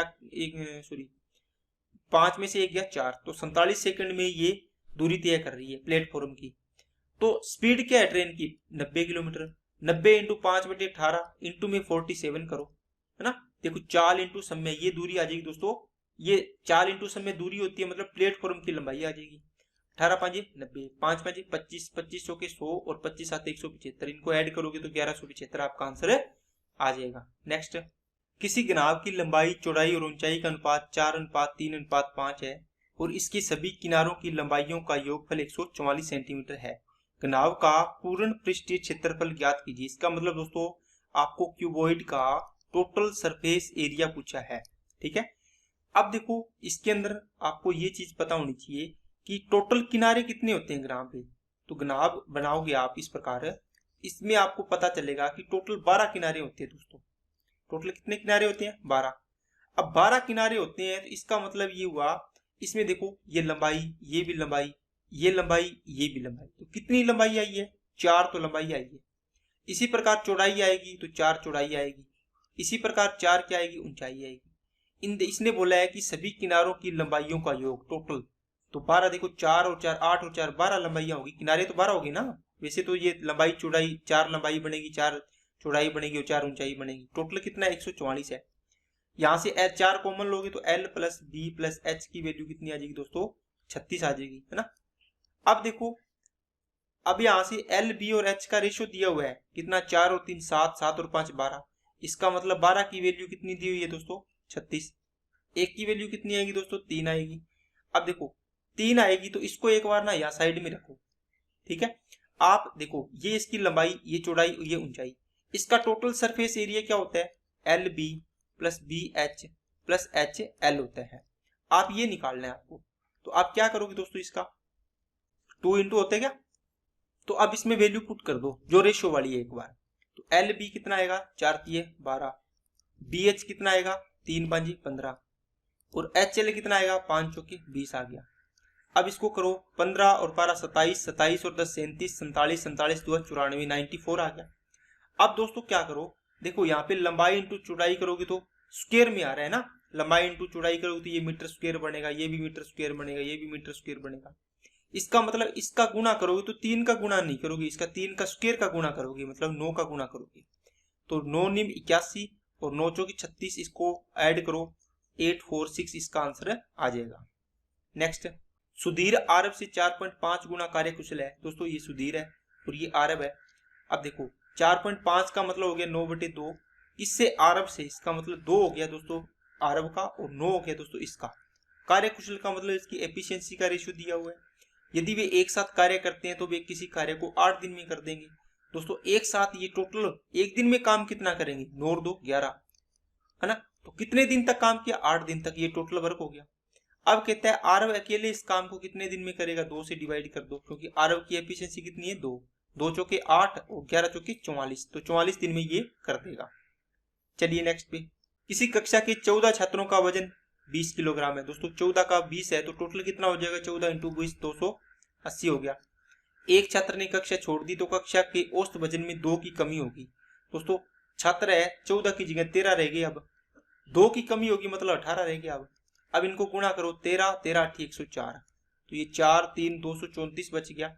5 में से 1 गया 4, तो 47 सेकंड में ये दूरी तय कर रही है प्लेटफॉर्म की। तो स्पीड क्या है ट्रेन की? 90 किलोमीटर। 90 इंटू 5/18 इंटू में 47 करो, है ना। देखो 4 इंटू समय ये दूरी आ जाएगी दोस्तों। ये 4 इंटू समय दूरी होती है, मतलब प्लेटफॉर्म की लंबाई आ जाएगी। 18 5 90, 5 5 25, 25 के 100 और 25 7 175। इनको ऐड करोगे तो 1175 आपका आंसर आ जाएगा। नेक्स्ट, किसी घनाभ की लंबाई, चौड़ाई और ऊंचाई का अनुपात 4:3:5 है और इसकी सभी किनारों की लंबाइयों का योगफल 144 सेंटीमीटर है। घनाभ का पूर्ण पृष्ठीय क्षेत्रफल ज्ञात कीजिए। इसका मतलब दोस्तों आपको क्यूबॉइड का टोटल सरफेस एरिया पूछा है। ठीक है, अब देखो इसके अंदर आपको ये चीज पता होनी चाहिए कि टोटल किनारे कितने होते हैं घनाभ पे। तो घनाभ बनाओगे आप इस प्रकार, इसमें आपको पता चलेगा कि टोटल 12 किनारे होते हैं दोस्तों। टोटल कितने किनारे होते हैं? 12। अब 12 किनारे होते हैं तो इसका मतलब ये हुआ, इसमें देखो ये लंबाई, ये भी लंबाई, ये लंबाई, ये भी लंबाई, तो कितनी लंबाई आई है? 4 तो लंबाई आई है। इसी प्रकार चौड़ाई आएगी तो 4 चौड़ाई आएगी। इसी प्रकार 4 क्या आएगी? ऊंचाई आएगी। इसने बोला है कि सभी किनारों की लंबाइयों का योग टोटल, तो 12। देखो 4 और 4 8 और 4 12 लंबाइयां होगी। किनारे तो 12 होगी ना। वैसे तो ये लंबाई चौड़ाई 4 लंबाई बनेगी, 4 चौड़ाई बनेगी और 4 ऊंचाई बनेगी। टोटल कितना? 144 है। यहाँ से एच 4 कॉमन लोगे तो L plus B plus H की वैल्यू कितनी आ जाएगी दोस्तों? 36 आ जाएगी, है ना। अब देखो, अब यहाँ से L, B और H का रेशियो दिया हुआ है कितना? 4 और 3 7, 7 और 5 12। इसका मतलब 12 की वैल्यू कितनी दी हुई है दोस्तों? 36। एक की वैल्यू कितनी आएगी दोस्तों? 3 आएगी। अब देखो 3 आएगी तो इसको एक बार ना यहाँ साइड में रखो। ठीक है, आप देखो ये इसकी लंबाई, ये चौड़ाई, ये ऊंचाई, इसका टोटल सरफेस एरिया क्या होता है? LB plus BH plus HL होता है। आप ये निकालना है आपको। तो आप क्या करोगे दोस्तों? इसका 2 इंटू होता है क्या, तो अब इसमें वैल्यू पुट कर दो जो रेशियो वाली है एक बार। तो LB कितना आएगा? 4 3 12। BH कितना आएगा? 3 5 15 और HL कितना आएगा? 5 4 20 आ गया। अब इसको करो 15 और 12 27, 27 और 10 37, 47, 47 2 94, 94 आ गया। अब दोस्तों क्या करो, देखो यहाँ पे लंबाई इंटू चौड़ाई करोगे तो स्क्वायर में आ रहा है ना। लंबाई इंटू चौड़ाई करोगे तो ये मीटर स्क्वायर बनेगा, ये भी मीटर स्क्वायर बनेगा, ये भी मीटर स्क्वायर बनेगा। इसका मतलब इसका गुणा करोगे तो 3 का गुणा नहीं करोगे, इसका 3 का स्क्वायर का गुणा करोगे, मतलब 9 का गुणा करोगे। तो 9 9 81 और 9 4 36, इसको ऐड करो 846, इसका आंसर आ जाएगा। नेक्स्ट, सुधीर आरब से 4.5 गुना कार्यकुशल है। दोस्तों ये सुधीर है और ये आरब है। अब देखो 4.5 का मतलब हो गया 9/2, इससे आरब से, इसका मतलब 2 हो गया दोस्तों आरब का और 9 हो गया दोस्तों इसका। कार्यकुशल का मतलब इसकी एफिशिएंसी का रेशियो दिया हुआ है। यदि वे एक साथ कार्य करते हैं तो वे किसी कार्य को 8 दिन में कर देंगे। दोस्तों एक साथ ये टोटल एक दिन में काम कितना करेंगे? 9 और 2 11, है ना। तो कितने दिन तक काम किया? 8 दिन तक, ये टोटल वर्क हो गया। अब कहता है आरब अकेले इस काम को कितने दिन में करेगा? 2 से डिवाइड कर दो, क्योंकि आरब की एफिशिएंसी कितनी है? 2। 2 चौके 8 और 11 चौके 44, तो 44 दिन में ये कर देगा। चलिए नेक्स्ट पे, किसी कक्षा के 14 छात्रों का वजन 20 किलोग्राम है। दोस्तों 14 का 20 है तो टोटल कितना हो जाएगा? 14 इंटू 20 280 हो गया। एक छात्र ने कक्षा छोड़ दी तो कक्षा के औसत वजन में 2 की कमी होगी। दोस्तों छात्र है 14 की जगह 13 रह गए, अब 2 की कमी होगी मतलब 18 रह गया। अब इनको गुणा करो, 13 13 8 104, तो ये 4 3 234 बच गया।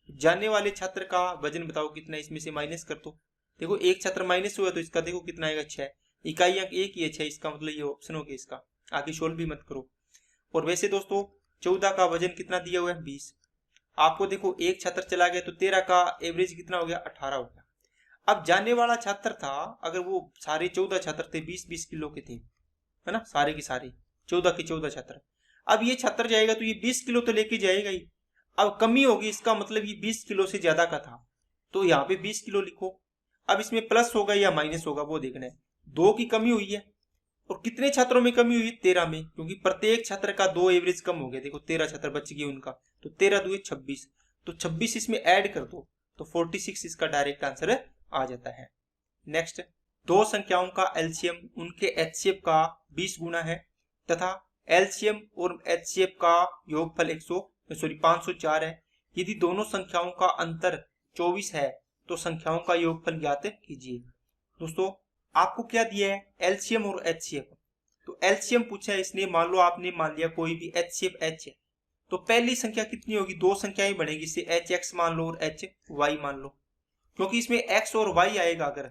जाने वाले छात्र का वजन बताओ कितना, इसमें से माइनस कर दो। देखो एक छात्र माइनस हुआ तो इसका देखो कितना आएगा? 6। इकाई अंक एक ही है 6, इसका मतलब ये ऑप्शन हो गया इसका। आगे सोल्व भी मत करो। और वैसे दोस्तों 14 का वजन कितना दिया हुआ है? 20। आपको देखो एक छात्र चला गया तो 13 का एवरेज कितना हो गया? 18 हो गया। अब जाने वाला छात्र था, अगर वो सारे 14 छात्र थे 20-20 किलो के थे, है ना, सारे के सारे 14 के 14 छात्र। अब ये छात्र जाएगा तो ये 20 किलो तो लेके जाएगा ही। अब कमी होगी, इसका मतलब ये 20 किलो से ज्यादा का था, तो यहाँ पे 20 किलो लिखो। अब इसमें प्लस होगा या माइनस होगा वो देखना है। 2 की कमी हुई है और कितने छात्रों में कमी हुई? 13 में, क्योंकि प्रत्येक छात्र का 2 एवरेज कम हो गया। देखो 13 छात्र बच गए उनका, तो 13 2 26, तो 26 इसमें ऐड कर दो तो 46 इसका डायरेक्ट आंसर आ जाता है। नेक्स्ट, दो संख्याओं का एलसीएम उनके एचसीएफ का 20 गुना है तथा एलसीएम और एचसीएफ का योगफल 504 है। यदि दोनों संख्याओं का अंतर 24 है तो संख्याओं का योगफल ज्ञात कीजिए। दोस्तों आपको क्या दिया है, एलसीएम और एचसीएफ। तो एलसीएम पूछा है इसने, मान लो आपने मान लिया कोई भी एचसीएफ एच है, तो पहली संख्या कितनी होगी, दो संख्याएं बनेगी, इसे एच एक्स मान लो और एच वाई मान लो, क्योंकि इसमें एक्स और वाई आएगा अगर,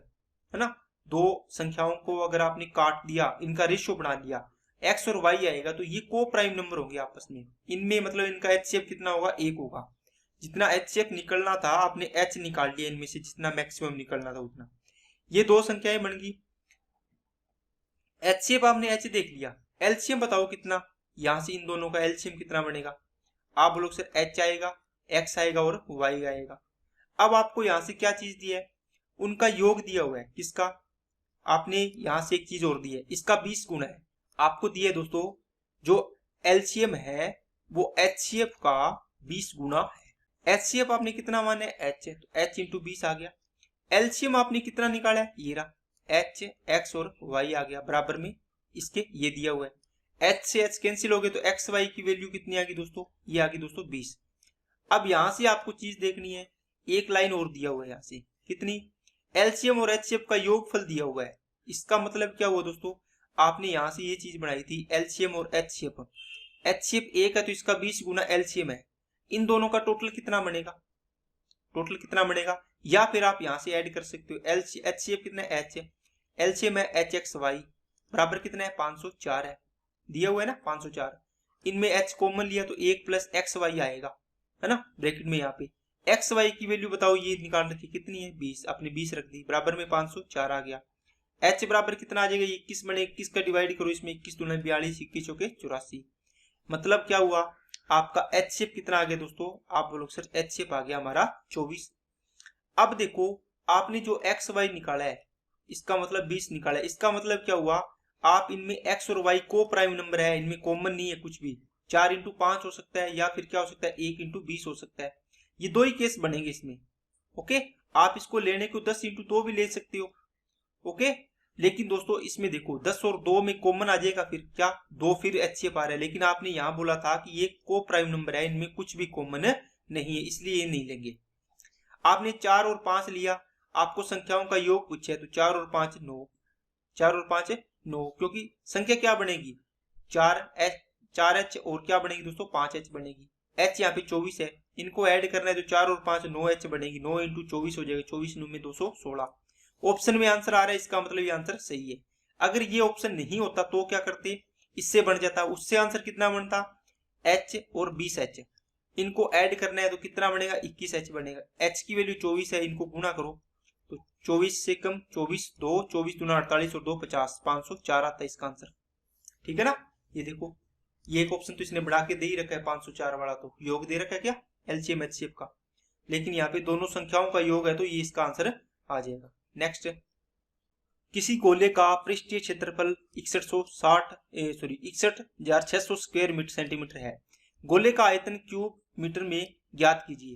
है ना। दो संख्याओं को अगर आपने काट दिया, इनका रेशियो बना लिया, एक्स और वाई आएगा, तो ये को प्राइम नंबर होंगे आपस में। इनमें मतलब इनका एचसीएफ कितना होगा, 1 होगा। जितना एचसीएफ निकलना था आपने एच निकाल लिया, इनमें से जितना मैक्सिमम निकलना था उतना। ये दो संख्याएं बन गई। एचसीएफ आपने एच देख लिया, एलसीएम बताओ कितना, यहां से इन दोनों का एलसीएम कितना बनेगा। आप बोलोगे सर एच आएगा, एक्स आएगा और वाई आएगा। अब आपको यहां से क्या चीज दिया है, उनका योग दिया हुआ है। किसका, आपने यहां से एक चीज और दी है, इसका 20 गुना है आपको दिया है। दोस्तों जो एलसीएम है वो एचसीएफ का 20 गुना है। एचसीएफ आपने कितना माना है, एच है, तो एच इंटू 20 आ गया। एलसीएम आपने कितना निकाला है, ये रहा, एच एक्स और वाई आ गया, बराबर में इसके ये दिया हुआ है। एच से एच कैंसिल हो गए तो एक्स वाई की वैल्यू कितनी आ गई दोस्तों, ये आ गई दोस्तों 20। अब यहां से आपको चीज देखनी है, एक लाइन और दिया हुआ है यहां से, कितनी, एलसीएम और एचसीएफ का योगफल दिया हुआ है। इसका मतलब क्या हुआ दोस्तों, आपने यहां से ये चीज बनाई थी एलसीएम और एचसीएफ। एचसीएफ 1 है तो इसका 20 गुना एलसीएम है, इन दोनों का टोटल कितना बनेगा, टोटल कितना बनेगा, या फिर आप यहां से ऐड कर सकते हो। एचसीएफ कितना है, एच है, एलसीएम है एच एक्स वाई, बराबर कितना है 504 है, दिया हुआ है ना 504। इनमें एच कॉमन लिया तो 1 प्लस एक्स वाई आएगा, है ना, ब्रैकेट में यहाँ पे एक्स वाई की वैल्यू बताओ, ये निकाल रखी कितनी है 20, आपने 20 रख दी, बराबर में 504 आ गया। एच बराबर कितना आ जाएगा, 21 बने, 21 का डिवाइड करो इसमें, 21 दूना 42, 21 चौके 84। मतलब क्या हुआ, आपका एचसीएफ कितना आ गया दोस्तों, आप बोलो सर एचसीएफ आ गया हमारा 24। अब देखो आपने जो एक्स वाई निकाला है, इसका मतलब 20 निकाला है, इसका मतलब क्या हुआ, आप इनमें एक्स और वाई को प्राइम नंबर है, इनमें कॉमन नहीं है कुछ भी। 4 इंटू 5 हो सकता है, या फिर क्या हो सकता है 1 इंटू 20 हो सकता है। ये दो ही केस बनेंगे इसमें। ओके, आप इसको लेने को 10 इंटू 2 भी ले सकते हो। ओके, लेकिन दोस्तों इसमें देखो 10 और 2 में कॉमन आ जाएगा, फिर क्या 2 फिर एचसीएफ आ रहा है, लेकिन आपने यहां बोला था कि ये को प्राइम नंबर है, इनमें कुछ भी कॉमन नहीं है, इसलिए ये नहीं लेंगे। आपने 4 और 5 लिया, आपको संख्याओं का योग पूछा है, तो 4 और 5 9, 4 और 5 9, क्योंकि संख्या क्या बनेगी 4h और क्या बनेगी दोस्तों 5h बनेगी। h यहाँ पे 24 है, इनको ऐड करना है तो 4 और 5 9h बनेगी, 9 इंटू 24 हो जाएगा, 24 9 में 216। ऑप्शन में आंसर आ रहा है, इसका मतलब ये आंसर सही है। अगर ये ऑप्शन नहीं होता तो क्या करते, इससे बन जाता, उससे आंसर कितना बनता, h और 20h, इनको ऐड करना है तो कितना बनेगा 21h बनेगा। h की वैल्यू 24 है, इनको गुणा करो तो 24 से कम 24 2, 24 दूना 48 और 2 50, 504 आता है इसका आंसर। ठीक है ना, ये देखो ये एक ऑप्शन तो इसने बढ़ा के दे ही रखा है 504 वाला, तो योग दे रखा है क्या एलसीएम एचसीएफ का, लेकिन यहाँ पे दोनों संख्याओं का योग है तो ये इसका आंसर आ जाएगा। नेक्स्ट, किसी गोले का पृष्ठीय क्षेत्रफल 61,600 स्क्वायर मीटर सेंटीमीटर है, गोले का आयतन क्यूब मीटर में ज्ञात कीजिए।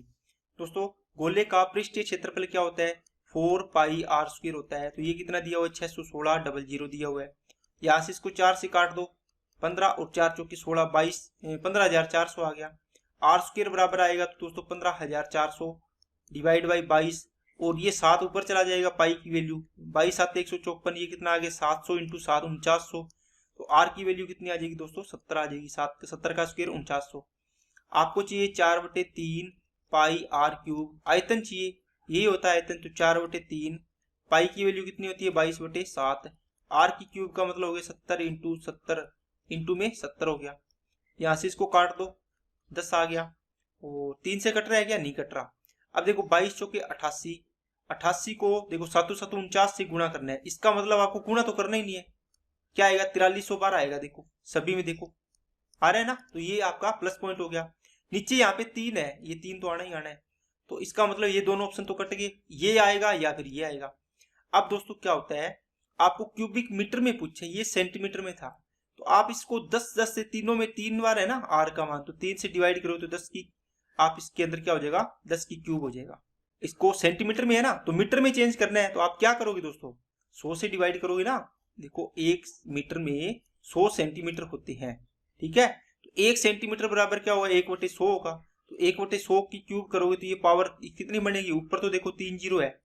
दोस्तों गोले का पृष्ठीय क्षेत्रफल क्या होता है, 4 पाई आर स्क्वायर होता है, तो ये कितना दिया हुआ है 616 00 दिया हुआ है। यहाँ से इसको 4 से काट दो, 15 और 4 चौके 16 22, 15,400 आ गया। आर स्क्वायर बराबर आएगा तो दोस्तों 15,400 डिवाइड बाई 22, और ये 7 ऊपर चला जाएगा, पाई की वैल्यू 22 7 154, ये कितना आ गया 700 इंटू 7 4900, तो आर की वैल्यू कितनी आ जाएगी दोस्तों 70 आ जाएगी, 70 का स्क्वायर 4900। आपको चाहिए 4/3 पाई आर क्यूब, आयतन चाहिए, यही होता है आयतन, तो 4/3, पाई की वैल्यू कितनी होती है 22/7, आर की क्यूब का मतलब हो गया 70 इंटू 70 इंटू में 70 हो गया। यहाँ से इसको काट दो 10 आ गया, और 3 से कट रहा है क्या, नहीं कट रहा। अब देखो 22 चौके 88, 88 को देखो 7 7 49 से गुणा करना है, इसका मतलब आपको गुणा तो करना ही नहीं है, क्या आएगा 4312 आएगा, देखो सभी में देखो आ रहा है ना, तो ये आपका प्लस पॉइंट हो गया। नीचे यहाँ पे 3 है, ये 3 तो आना ही आना है, तो इसका मतलब ये दोनों ऑप्शन तो कट गए, ये आएगा या फिर ये आएगा। अब दोस्तों क्या होता है, आपको क्यूबिक मीटर में पूछे, ये सेंटीमीटर में था, तो आप इसको 10 10 से तीनों में 3 बार है ना आर का मान, तो 3 से डिवाइड करो तो 10 की, आप इसके अंदर क्या हो जाएगा 10 की क्यूब हो जाएगा। इसको सेंटीमीटर में है ना तो मीटर में चेंज करना है, तो आप क्या करोगे दोस्तों 100 से डिवाइड करोगे ना, देखो 1 मीटर में 100 सेंटीमीटर होते हैं, ठीक है। तो 1 सेंटीमीटर बराबर क्या होगा, 1/100 होगा। तो 1/100 की क्यूब करोगे तो ये पावर कितनी बनेगी, ऊपर तो देखो 3 जीरो है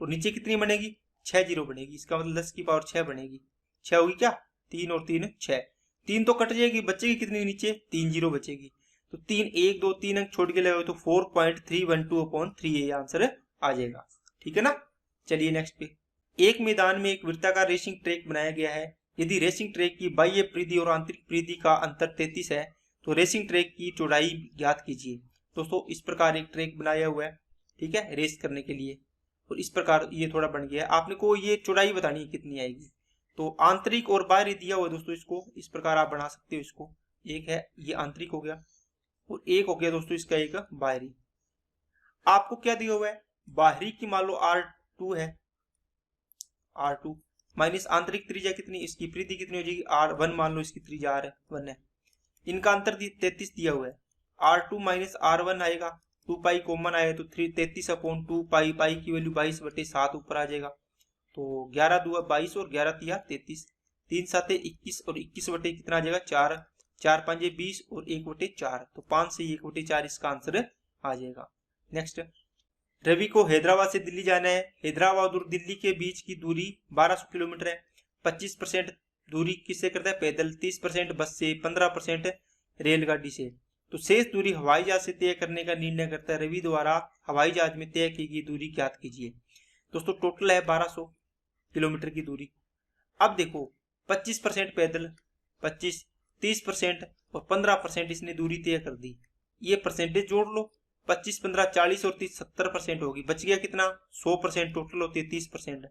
और नीचे कितनी बनेगी, 6 जीरो बनेगी। इसका मतलब 10 की पावर 6 बनेगी। 6 होगी क्या, 3 और 3 6, 3 तो कट जाएगी, बचेगी कितनी नीचे, 3 जीरो बचेगी। तो 3 1 2 3 अंक छोड़ के लगाओ तो 4.312/3 ये आंसर आ जाएगा, ठीक है ना। चलिए नेक्स्ट पे, एक मैदान में एक वृत्ताकार रेसिंग ट्रैक बनाया गया है। यदि रेसिंग ट्रैक की बाह्य परिधि और आंतरिक परिधि का अंतर 33 है तो रेसिंग ट्रैक की चौड़ाई ज्ञात कीजिए। दोस्तों इस प्रकार एक ट्रैक बनाया हुआ है, ठीक है, रेस करने के लिए, और इस प्रकार ये थोड़ा बन गया है। आपने को ये चौड़ाई बतानी है कितनी आएगी। तो आंतरिक और बाहरी दिया हुआ है दोस्तों, इसको इस प्रकार आप बना सकते हो। इसको एक है ये आंतरिक हो गया और एक हो गया दोस्तों इसका एक बाहरी। आपको क्या दिया हुआ है, बाहरी की मान लो R2 है, R2 माइनस आंतरिक त्रिज्या कितनी, इसकी परिधि कितनी हो जाएगी, R1 मान लो, इसकी त्रिज्या R1 है। इनका अंतर 33 दिया हुआ है, R2 माइनस R1 आएगा, 2 पाई कॉमन आए तो 33/2 पाई, पाई की वैल्यू 22/7 ऊपर आ जाएगा। तो 11 दूआ 22 और 11 तिया 33, 3 7 21 और 21 बटे कितना आ जाएगा 4, 4 5 20 और 1/4, तो 5 से 1/4 इसका आंसर आ जाएगा। नेक्स्ट, रवि को हैदराबाद से दिल्ली जाना है। हैदराबाद और दिल्ली के बीच की दूरी 1200 किलोमीटर है। 25% दूरी किससे करता है, पैदल, 30% बस से, 15% रेलगाड़ी से। तो शेष दूरी हवाई जहाज से तय करने का निर्णय करता है। रवि द्वारा हवाई जहाज में तय की गई दूरी ज्ञात कीजिए। दोस्तों टोटल है 1200 किलोमीटर की दूरी। अब देखो 25% पैदल, 25, 30% और 15% इसने दूरी तय कर दी। ये परसेंटेज जोड़ लो, 25 15 40 और 30 70% होगी, बच गया कितना 100%, टोटल होती है 30%।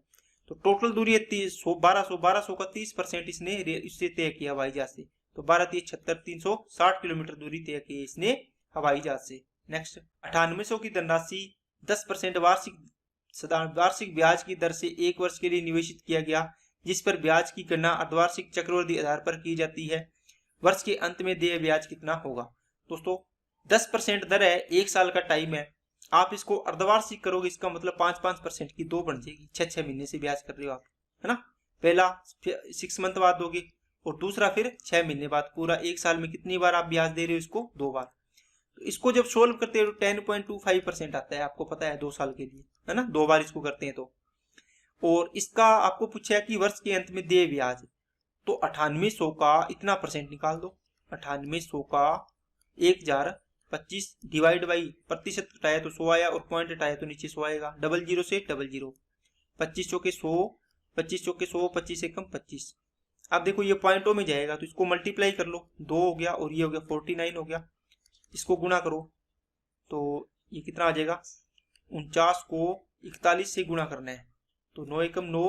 तो टोटल दूरी है 1200 का 30% इसने इससे तय किया हवाई जहाज से। तो 12 3 76 360 किलोमीटर दूरी तय की इसने हवाई जहाज से। नेक्स्ट, 9800 की धनराशि 10% वार्षिक ब्याज की दर से 1 वर्ष के लिए निवेशित किया गया, जिस पर ब्याज की गणना अर्धवार्षिक चक्रवृद्धि आधार पर की जाती है। वर्ष के अंत में देय ब्याज कितना होगा। दोस्तों 10% दर है, 1 साल का टाइम है, आप इसको अर्धवार्षिक करोगे, इसका मतलब 5% की 2 बन जाएगी, 6 महीने से ब्याज कर रहे हो आप, है ना। पहला 6 मंथ बाद दोगे और दूसरा फिर 6 महीने बाद। पूरा 1 साल में कितनी बार आप ब्याज दे रहे हो इसको, 2 बार। तो इसको जब सोल्व करते हो 10.25% आता है, आपको पता है 2 साल के लिए, है ना, 2 बार इसको करते हैं तो। और इसका आपको पूछा है कि वर्ष के अंत में देय ब्याज, तो 9800 का इतना परसेंट निकाल दो। 9800 का 1025 डिवाइड बाई प्रतिशत हटाया तो 100 आया और पॉइंट हटाया तो नीचे 100 आएगा। 00 से 00, 25 चौके 100, 25 चौके 100, 25 एकम 25। अब देखो ये पॉइंटों में जाएगा तो इसको मल्टीप्लाई कर लो, 2 हो गया और ये हो गया 49 हो गया। इसको गुणा करो तो ये कितना आ जाएगा, 49 को 41 से गुणा करना है तो 9 एकम 9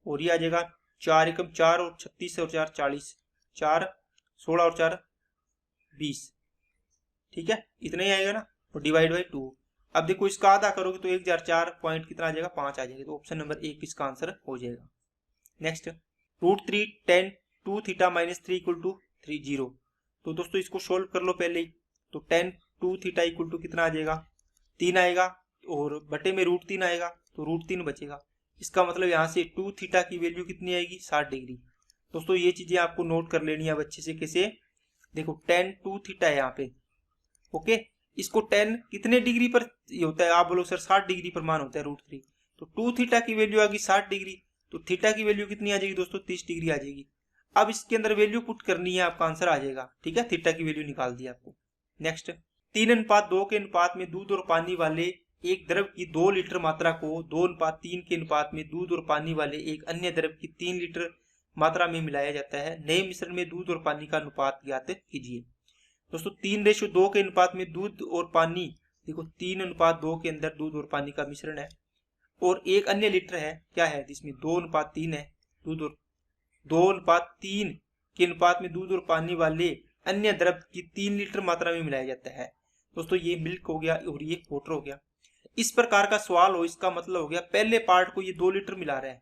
और ये आ जाएगा 4 एकम 4 और 36 और 4 40, 4 16 और 4 20, ठीक है, इतना ही आएगा ना, और डिवाइड बाई 2। अब देखो इसका आधा करोगे तो 1004 पॉइंट कितना आ जाएगा, 5 आ जाएगा। तो ऑप्शन नंबर 1 इसका आंसर हो जाएगा। Next, √3 tan 2 theta minus 3 equal to 30। तो दोस्तों इसको सोल्व कर लो पहले ही। तो tan 2 थीटा इक्वल टू कितना आ जाएगा, 3 आएगा और बटे में √3 आएगा तो √3 बचेगा। इसका मतलब यहाँ से 2 थीटा की वैल्यू कितनी आएगी, 60 डिग्री। दोस्तों ये चीजें आपको नोट कर लेनी है अब अच्छे से। कैसे, देखो tan 2 थीटा है यहाँ पे, ओके, इसको 10 कितने डिग्री पर ये होता है, आप बोलो सर 60 डिग्री पर मान होता है √3। तो 2 थीटा की वैल्यू आ गई 60 डिग्री, तो थीटा की वैल्यू कितनी आ जाएगी दोस्तों, 30 डिग्री आ जाएगी। अब इसके अंदर वैल्यू पुट करनी है, आपका आंसर आ जाएगा, ठीक है, थीटा की वैल्यू निकाल दी आपको। नेक्स्ट, 3:2 के अनुपात में दूध और पानी वाले एक द्रव की 2 लीटर मात्रा को 2:3 के अनुपात में दूध और पानी वाले एक अन्य द्रव की 3 लीटर मात्रा में मिलाया जाता है। नए मिश्रण में दूध और पानी का अनुपात ज्ञात कीजिए। दोस्तों 3:2 के अनुपात में दूध और पानी, देखो 3:2 के अंदर दूध और पानी का मिश्रण है और एक अन्य लीटर है, क्या है जिसमें 2:3 है, दूध और 2:3 के अनुपात में दूध और पानी वाले अन्य द्रव की 3 लीटर मात्रा में मिलाया जाता है। दोस्तों ये मिल्क हो गया और ये वाटर हो गया। इस प्रकार का सवाल हो, इसका मतलब हो गया पहले पार्ट को ये 2 लीटर मिला रहा है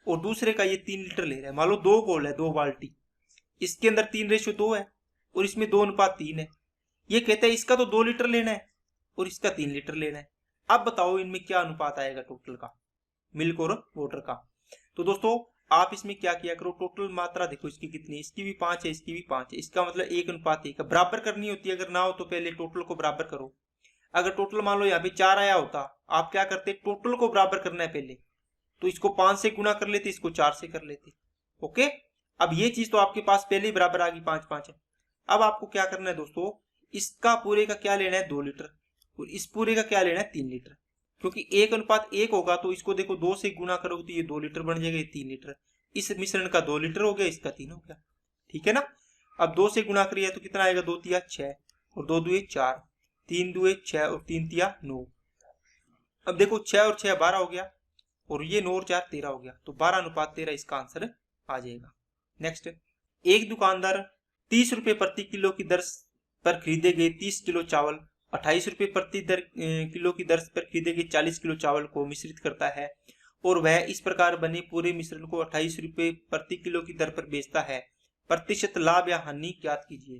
और दूसरे का ये 3 लीटर ले रहा है। मान लो 2 गोल है, 2 बाल्टी, इसके अंदर 3:2 है और इसमें 2:3 है। ये कहता है इसका तो 2 लीटर लेना है और इसका 3 लीटर लेना है। अब बताओ इनमें क्या अनुपात आएगा टोटल का, मिल्क और वाटर का। तो दोस्तों आप इसमें क्या किया करो, टोटल मात्रा देखो इसकी कितनी, इसकी भी 5 है, इसकी भी 5 है, इसका मतलब 1:1 बराबर करनी होती है। अगर ना हो तो पहले टोटल को बराबर करो। अगर टोटल मान लो यहाँ पे 4 आया होता, आप क्या करते, टोटल को बराबर करना है पहले, तो इसको 5 से गुना कर लेते, इसको 4 से कर लेते। ओके, अब ये चीज तो आपके पास पहले ही बराबर आ गई, 5-5 है। अब आपको क्या करना है दोस्तों, इसका पूरे का क्या लेना है 2 लीटर, और इस पूरे का क्या लेना है 3 लीटर। क्योंकि 1:1 होगा तो इसको देखो 2 से गुना करोगे तो ये 2 लीटर बन जाएगा, ये 3 लीटर। इस मिश्रण का 2 लीटर हो गया, इसका 3 हो गया। ठीक है ना। अब 2 से गुना करिए तो कितना आएगा, 2 तिया 6 और 2 दुए 4, 3 दुए 6 और 3 तिया 9। अब देखो 6 और 6 12 हो गया, और ये 9 और 4 13 हो गया, तो 12:13 इसका आंसर आ जाएगा। नेक्स्ट, एक दुकानदार 30 रुपए प्रति किलो की दर पर खरीदे गए 30 किलो चावल 28 रुपए प्रति किलो की दर पर खरीदे गए 40 किलो चावल को मिश्रित करता है, और वह इस प्रकार बने पूरे मिश्रण को 28 रुपए प्रति किलो की दर पर बेचता है। प्रतिशत लाभ या हानि ज्ञात कीजिए।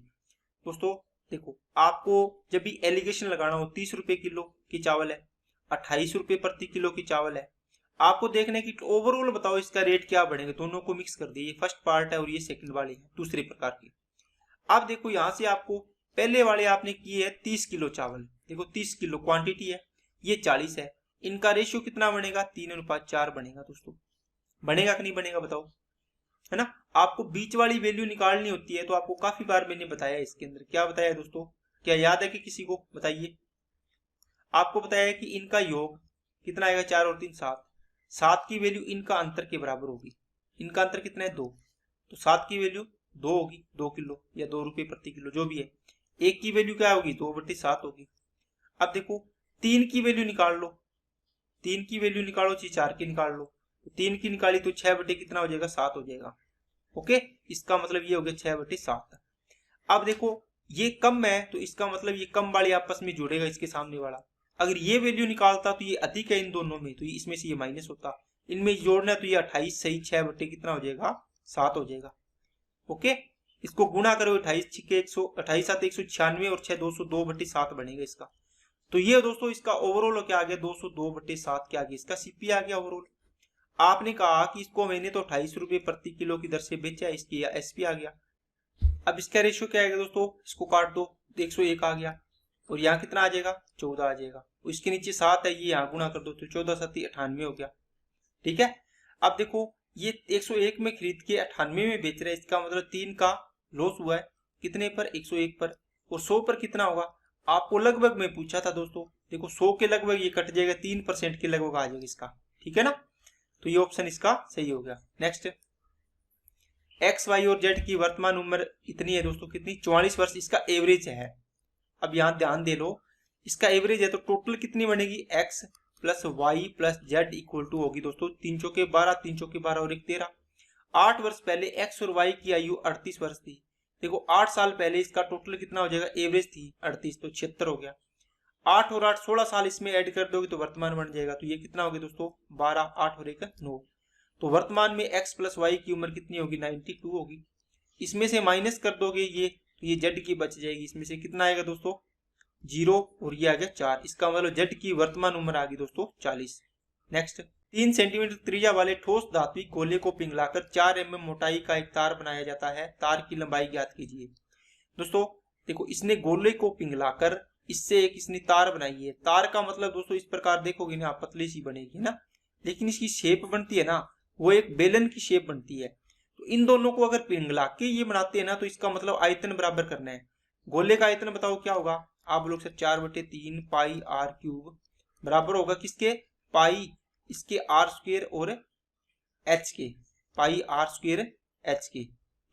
दोस्तों देखो, आपको जब भी एलिगेशन लगाना हो, 30 रुपए किलो की चावल है, 28 रुपए प्रति किलो की चावल है, आपको देखने की ओवरऑल बताओ इसका रेट क्या बढ़ेगा। दोनों को मिक्स कर दिए, ये फर्स्ट पार्ट है और ये सेकंड वाली है दूसरे प्रकार की। अब देखो यहां से आपको पहले वाले आपने किए है 30 किलो चावल, देखो 30 किलो क्वांटिटी है, ये 40 है, इनका रेशियो कितना बनेगा, 3:4 बनेगा। दोस्तों बनेगा कि नहीं बनेगा बताओ, है ना। आपको बीच वाली वैल्यू निकालनी होती है, तो आपको काफी बार मैंने बताया इसके अंदर, क्या बताया दोस्तों, क्या याद है कि किसी को बताइए। आपको बताया है कि इनका योग कितना आएगा, 4 और 3 7, 7 की वैल्यू इनका अंतर के बराबर होगी। इनका अंतर कितना है 2, तो 7 की वैल्यू 2 होगी, 2 किलो या 2 रुपए प्रति किलो जो भी है। एक की वैल्यू क्या होगी, 2/7 होगी। अब देखो 3 की वैल्यू निकाल लो, 3 की वैल्यू निकालो, चाहिए 4 की निकाल लो, 3 की निकाली तो 6 कितना हो जाएगा, 7 हो जाएगा। ओके, इसका मतलब ये हो गया 6/7। अब देखो ये कम है, तो इसका मतलब ये कम वाली आपस में जुड़ेगा, इसके सामने वाला। अगर ये वैल्यू निकालता तो ये अधिक है इन दोनों में, तो इसमें से ये माइनस होता, इनमें जोड़ना है तो ये 28 सही 6 कितना हो जाएगा, 7 हो जाएगा। ओके, इसको गुणा करो, 28 6 28 7 196 और 6 202/7 बनेगा इसका। तो ये दोस्तों इसका ओवरऑल क्या आ गया, 202/7 क्या आ गया, इसका सीपी आ गया ओवरऑल। आपने कहा कि इसको मैंने तो 28 रुपए प्रति किलो की दर से बेचा, इसकी एसपी आ गया। अब इसका रेशियो क्या आएगा दोस्तों, इसको काट दो, 101 आ गया, और यहाँ कितना आ जाएगा, 14 आ जाएगा। इसके नीचे 7 है, ये यहाँ गुणा कर दो, तो 14 7 98 हो गया। ठीक है। अब देखो ये 101 में खरीद के 98 में बेच रहे हैं, इसका मतलब 3 का लॉस हुआ है, कितने पर, 101 पर, और 100 पर कितना होगा, आपको लगभग में पूछा था दोस्तों। देखो 100 के लगभग ये कट जाएगा, 3% के लगभग आ जाएगा इसका। ठीक है ना, तो ये ऑप्शन इसका सही हो गया। नेक्स्ट, एक्स वाई और जेड की वर्तमान उम्र इतनी है दोस्तों, कितनी, 44 वर्ष इसका एवरेज है। अब यहाँ ध्यान दे लो, इसका एवरेज है तो टोटल कितनी बनेगी, X plus Y plus Z equal to होगी दोस्तों 3 चौके 12, 3 चौके 12 और 1 13। 8 वर्ष पहले एक्स और वाई की आयु 38 वर्ष थी। देखो 8 साल पहले इसका टोटल कितना हो जाएगा, एवरेज थी 38, तो 76 हो गया। 8 और 8 16 साल इसमें ऐड कर दोगे तो वर्तमान बन जाएगा, तो ये कितना हो गया दोस्तों, 12, 8 और 1 9। तो वर्तमान में x प्लस वाई की उम्र कितनी होगी, 92 होगी। इसमें से माइनस कर दोगे ये, तो ये जेड की बच जाएगी, इसमें से कितना आएगा दोस्तों, 0, और ये आ गया 4। इसका मतलब जेड की वर्तमान उम्र आ गई दोस्तों 40। नेक्स्ट, 3 सेंटीमीटर त्रिज्या वाले ठोस धात्विक गोले को पिघलाकर 4 mm मोटाई का एक तार बनाया जाता है, तार की लंबाई ज्ञात कीजिए। दोस्तों देखो इसने गोले को पिघलाकर इससे एक इसने तार बनाई है। तार का मतलब दोस्तों इस प्रकार देखोगे ना, पतली सी बनेगी ना, लेकिन इसकी शेप बनती है ना, वो एक बेलन की शेप बनती है। तो इन दोनों को अगर पिघला के ये बनाते हैं ना, तो इसका मतलब आयतन बराबर करना है। गोले का आयतन बताओ क्या होगा, आप लोग से 4/3 पाई आर क्यूब बराबर होगा किसके, पाई इसके आर स्क्वेयर और एच के, पाई आर स्क्वेयर एच के।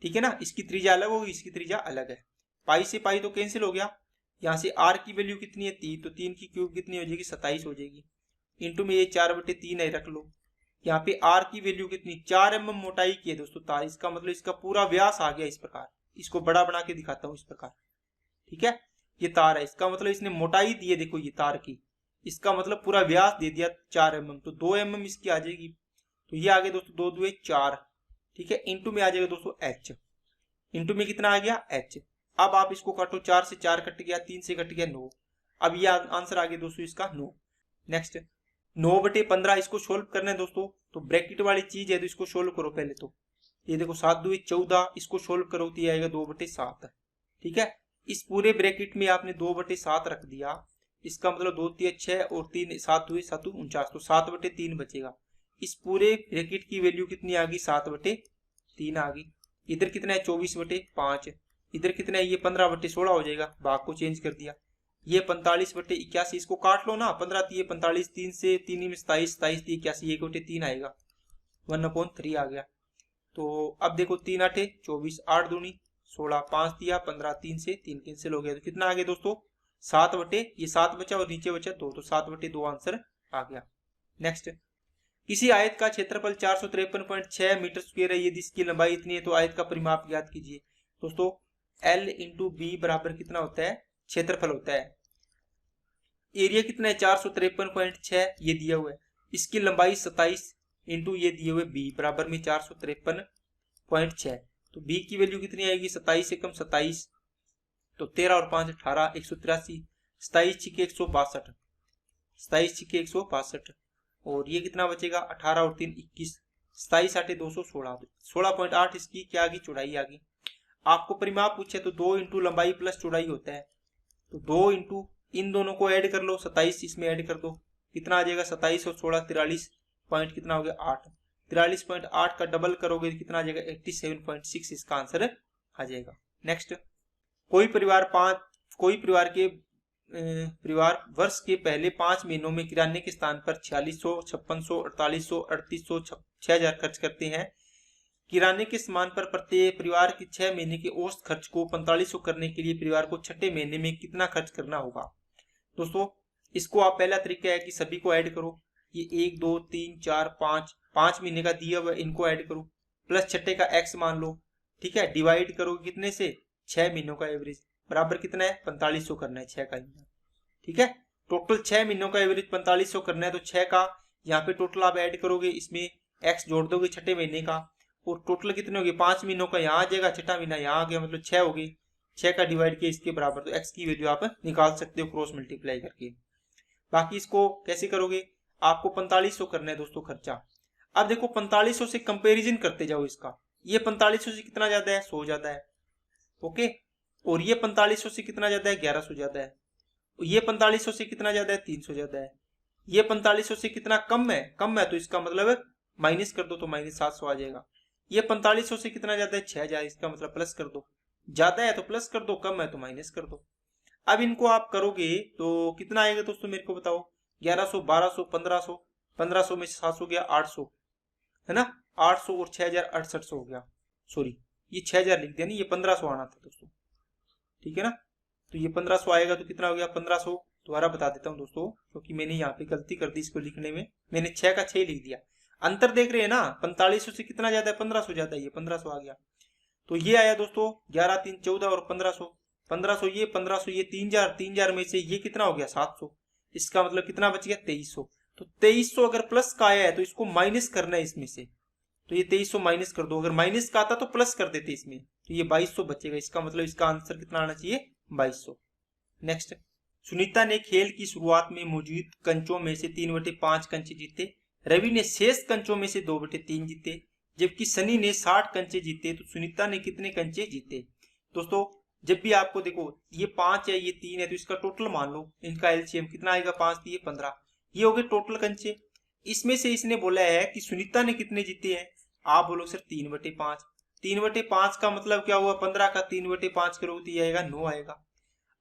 ठीक है ना, इसकी त्रिज्या अलग होगी, इसकी त्रिज्या अलग है। पाई से पाई तो कैंसिल हो गया, यहाँ से आर की वैल्यू कितनी है 3, तो 3 की क्यूब कितनी हो जाएगी, 27 हो जाएगी। इंटू में ये 4/3 है, रख लो। यहाँ पे आर की वैल्यू कितनी, 4 mm मोटाई की है दोस्तों तार, इसका मतलब इसका पूरा व्यास आ गया इस प्रकार। इसको बड़ा बना के दिखाता हूँ इस प्रकार। ठीक है, ये तार है, इसका मतलब इसने मोटाई दी है, देखो ये तार की, इसका मतलब पूरा व्यास दे दिया 4 mm, तो 2 mm इसकी आ जाएगी। तो ये आ गया दोस्तों 2 2 4। ठीक है, इंटू में आ जाएगा दोस्तों एच, इंटू में कितना आ गया एच। अब आप इसको काटो, 4 से 4 कट गया, 3 से कट गया 9। अब ये आंसर आ गया दोस्तों इसका 9। नेक्स्ट, 9/15 इसको सोल्व करना है दोस्तों, तो ब्रैकेट वाली चीज है तो इसको सोल्व करो पहले। तो ये देखो 7 दूनी 14, इसको सोल्व करो तो ये आएगा 2/7। ठीक है, इस पूरे ब्रैकेट में आपने 2/7 रख दिया, इसका मतलब 2 3 6 और 3 7 हुए 7 49, तो 7/3 बचेगा। इस पूरे ब्रैकेट की वैल्यू कितनी आ गई? 7/3 आ गई। इधर कितना है? 24/5। इधर कितना है? ये 15/16 हो जाएगा, भाग को चेंज कर दिया। ये 45/81, इसको काट लो ना, 15 3 45, 3 से 3 में 27, 27 81, 1/3 आएगा, 1/3 आ गया। तो अब देखो 3 8 24, 8 दूनी 16, 5 दिया 15, 3 से 3 कैंसिल हो गया, तो कितना आ गया दोस्तों? 7 ये 7 बचा और नीचे बचा 2, तो 7/2 आंसर आ गया। नेक्स्ट, किसी आयत का क्षेत्रफल 453.6 मीटर स्क्वायर है, यदि इसकी लंबाई इतनी है तो आयत का परिमाप ज्ञात कीजिए। दोस्तों L इंटू बी बराबर कितना होता है? क्षेत्रफल होता है। एरिया कितना है? 453.6 ये दिया हुआ है। इसकी लंबाई 27 इंटू ये दिए हुए b बराबर में 453.6, तो b की वैल्यू कितनी आएगी? 27 एकम 27, तो 13 और 5 18, 183, 27 छिके 162, 27 छिके 162, और ये कितना बचेगा? 18 और 3 21, 27 8 216, 16.8 इसकी क्या आ गई? चौड़ाई आ गई। आपको परिमाप पूछे तो 2 इंटू लंबाई प्लस चौड़ाई होता है, तो 2 इंटू इन दोनों को ऐड कर लो, 27 इसमें ऐड कर दो, कितना आ जाएगा? 27 और 16 43 पॉइंट कितना हो गया? 8, 43.8 का डबल करोगे तो कितना आ जाएगा? 87.6 इसका आंसर आ जाएगा। नेक्स्ट, कोई परिवार के वर्ष के पहले 5 महीनों में किराने के स्थान पर 4600, 5600, 4800, 3800, 6000 खर्च करते हैं। किराने के सामान पर प्रत्येक परिवार के 6 महीने के औसत खर्च को 4500 करने के लिए परिवार को छठे महीने में कितना खर्च करना होगा? दोस्तों इसको आप, पहला तरीका है कि सभी को ऐड करो, ये 1 2 3 4 5 महीने का दिया हुआ, इनको ऐड करो, प्लस छठे का x मान लो। ठीक है, डिवाइड करोगे कितने से? 6 महीनों का एवरेज बराबर कितना है? 4500 करना है 6 का। ठीक है, टोटल 6 महीनों का एवरेज 4500 करना है, तो 6 का यहाँ पे टोटल आप ऐड करोगे, इसमें x जोड़ दोगे छठे महीने का, और टोटल कितने हो गए? 5 महीनों का यहाँ आ जाएगा, छठा महीना यहाँ आ गया, मतलब 6 हो गए। 6 का डिवाइड किया इसके बराबर, तो x की वैल्यू आप निकाल सकते हो क्रॉस मल्टीप्लाई करके। बाकी इसको कैसे करोगे? आपको 4500 करना है दोस्तों खर्चा। अब देखो 4500 से कंपैरिजन करते जाओ इसका, ये 4500 से कितना ज्यादा है? 100 ज्यादा है। ओके, और ये 4500 से कितना ज्यादा है? 1100 ज्यादा है। ये 4500 से कितना ज्यादा है? 300 ज्यादा है। ये 4500 से कितना कम है? कम है, तो इसका मतलब माइनस कर दो तो -700 आ जाएगा। ये 4500 से कितना ज्यादा है? 6000, इसका मतलब प्लस कर दो, ज्यादा है तो प्लस कर दो, कम है तो माइनस कर दो। अब इनको आप करोगे तो कितना आएगा दोस्तों? मेरे को बताओ। 1100, 1200, 1500, 1500 में 700 गया 800, है ना? 800 और 6000 6800 हो गया। सॉरी, ये 6000 लिख दिया नहीं, ये 1500 आना था दोस्तों। ठीक है ना, तो ये 1500 आएगा, तो कितना हो गया? 1500। दोबारा बता देता हूँ दोस्तों, क्योंकि मैंने यहाँ पे गलती कर दी इसको लिखने में, मैंने 6 का 6 लिख दिया। अंतर देख रहे हैं ना, 4500 से कितना ज्यादा है? 1500 ज्यादा है, ये 1500 आ गया। तो ये आया दोस्तों 11 3 14 और 1500, 1500 ये 1500 ये 3000, 3000 में से ये कितना हो गया? 700, इसका मतलब कितना बच गया? 2300। तो 2300 अगर प्लस का आया है तो इसको माइनस करना है इसमें से, तो ये 2300 माइनस कर दो, अगर माइनस का आता तो प्लस कर देते इसमें, तो ये 2200 बचेगा। इसका मतलब इसका आंसर कितना आना चाहिए? 2200। नेक्स्ट, सुनीता ने खेल की शुरुआत में मौजूद कंचों में से 3/5 कंचे जीते, रवि ने शेष कंचों में से 2/3 जीते, जबकि सनी ने 60 कंचे जीते, तो सुनीता ने कितने कंचे जीते? दोस्तों जब भी आपको देखो ये 5 है ये 3 है, तो इसका टोटल मान लो, इनका एलसीएम कितना आएगा? 5 दिए 15, ये हो गए टोटल कंचे। इसमें से इसने बोला है कि सुनीता ने कितने जीते हैं, आप बोलो सर 3/5। 3/5 का मतलब क्या हुआ? 15 का 3/5 करोगे तो ये आएगा 9 आएगा।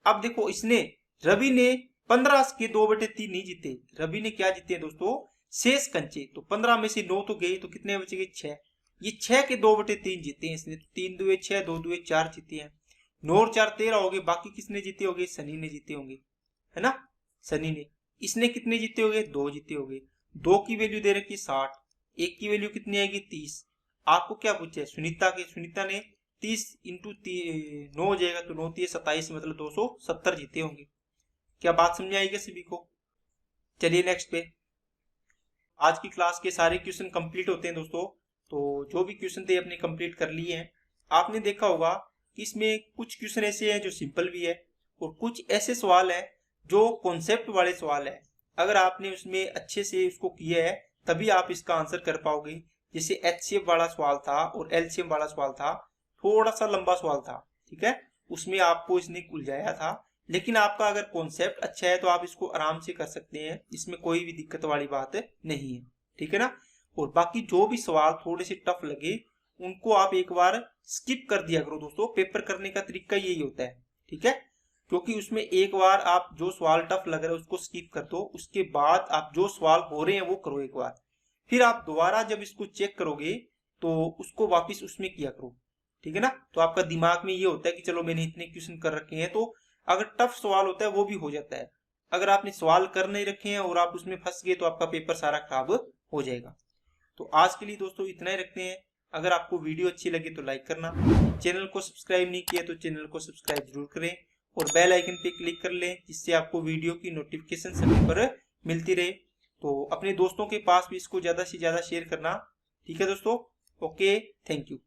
अब देखो इसने, रवि ने 15 के 2/3 नहीं जीते, रवि ने क्या जीते हैं दोस्तों? शेष कंचे। तो 15 में से 9 तो गए, तो कितने बचे गए? 6। ये 6 के 2/3 जीते हैं इसने, 3 दुए 6, 2 दुए 4 जीते हैं। 9 और 4 13 हो गए, बाकी किसने जीते होंगे? सनी ने जीते होंगे, है ना? सनी ने। इसने कितने जीते होंगे? 2 जीते होंगे। 2 की वैल्यू दे रखी 60, 1 की वैल्यू कितनी आएगी? 30। आपको क्या पूछे? सुनीता के, सुनीता ने 30 इंटू 9 हो जाएगा, तो 9 3 27, मतलब 270 जीते होंगे। क्या बात समझ आएगी सभी को? चलिए नेक्स्ट पे। आज की क्लास के सारे क्वेश्चन कंप्लीट होते हैं दोस्तों, तो जो भी क्वेश्चन थे अपने कंप्लीट कर लिए हैं। आपने देखा होगा कि इसमें कुछ क्वेश्चन ऐसे हैं जो सिंपल भी है, और कुछ ऐसे सवाल है जो कॉन्सेप्ट वाले सवाल है। अगर आपने उसमें अच्छे से उसको किया है तभी आप इसका आंसर कर पाओगे। जैसे HCF वाला सवाल था और LCM वाला सवाल था, थोड़ा सा लंबा सवाल था, ठीक है, उसमें आपको इसने उलझाया था। लेकिन आपका अगर कॉन्सेप्ट अच्छा है तो आप इसको आराम से कर सकते हैं, इसमें कोई भी दिक्कत वाली बात नहीं है, ठीक है ना। और बाकी जो भी सवाल थोड़े से टफ लगे उनको आप एक बार स्किप कर दिया करो दोस्तों। पेपर करने का तरीका यही होता है, ठीक है, क्योंकि उसमें एक बार आप जो सवाल टफ लग रहा है उसको स्किप कर दो, उसके बाद आप जो सवाल हो रहे हैं वो करो एक बार, फिर आप दोबारा जब इसको चेक करोगे तो उसको वापस उसमें किया करो, ठीक है ना। तो आपका दिमाग में ये होता है कि चलो मैंने इतने क्वेश्चन कर रखे हैं, तो अगर टफ सवाल होता है वो भी हो जाता है। अगर आपने सवाल कर नहीं रखे हैं और आप उसमें फंस गए तो आपका पेपर सारा खराब हो जाएगा। तो आज के लिए दोस्तों इतना ही रखते हैं। अगर आपको वीडियो अच्छी लगे तो लाइक करना, चैनल को सब्सक्राइब नहीं किया तो चैनल को सब्सक्राइब जरूर करें और बेल आइकन पे क्लिक कर लें, जिससे आपको वीडियो की नोटिफिकेशन समय पर मिलती रहे। तो अपने दोस्तों के पास भी इसको ज़्यादा से ज़्यादा शेयर करना, ठीक है दोस्तों। Okay, thank you.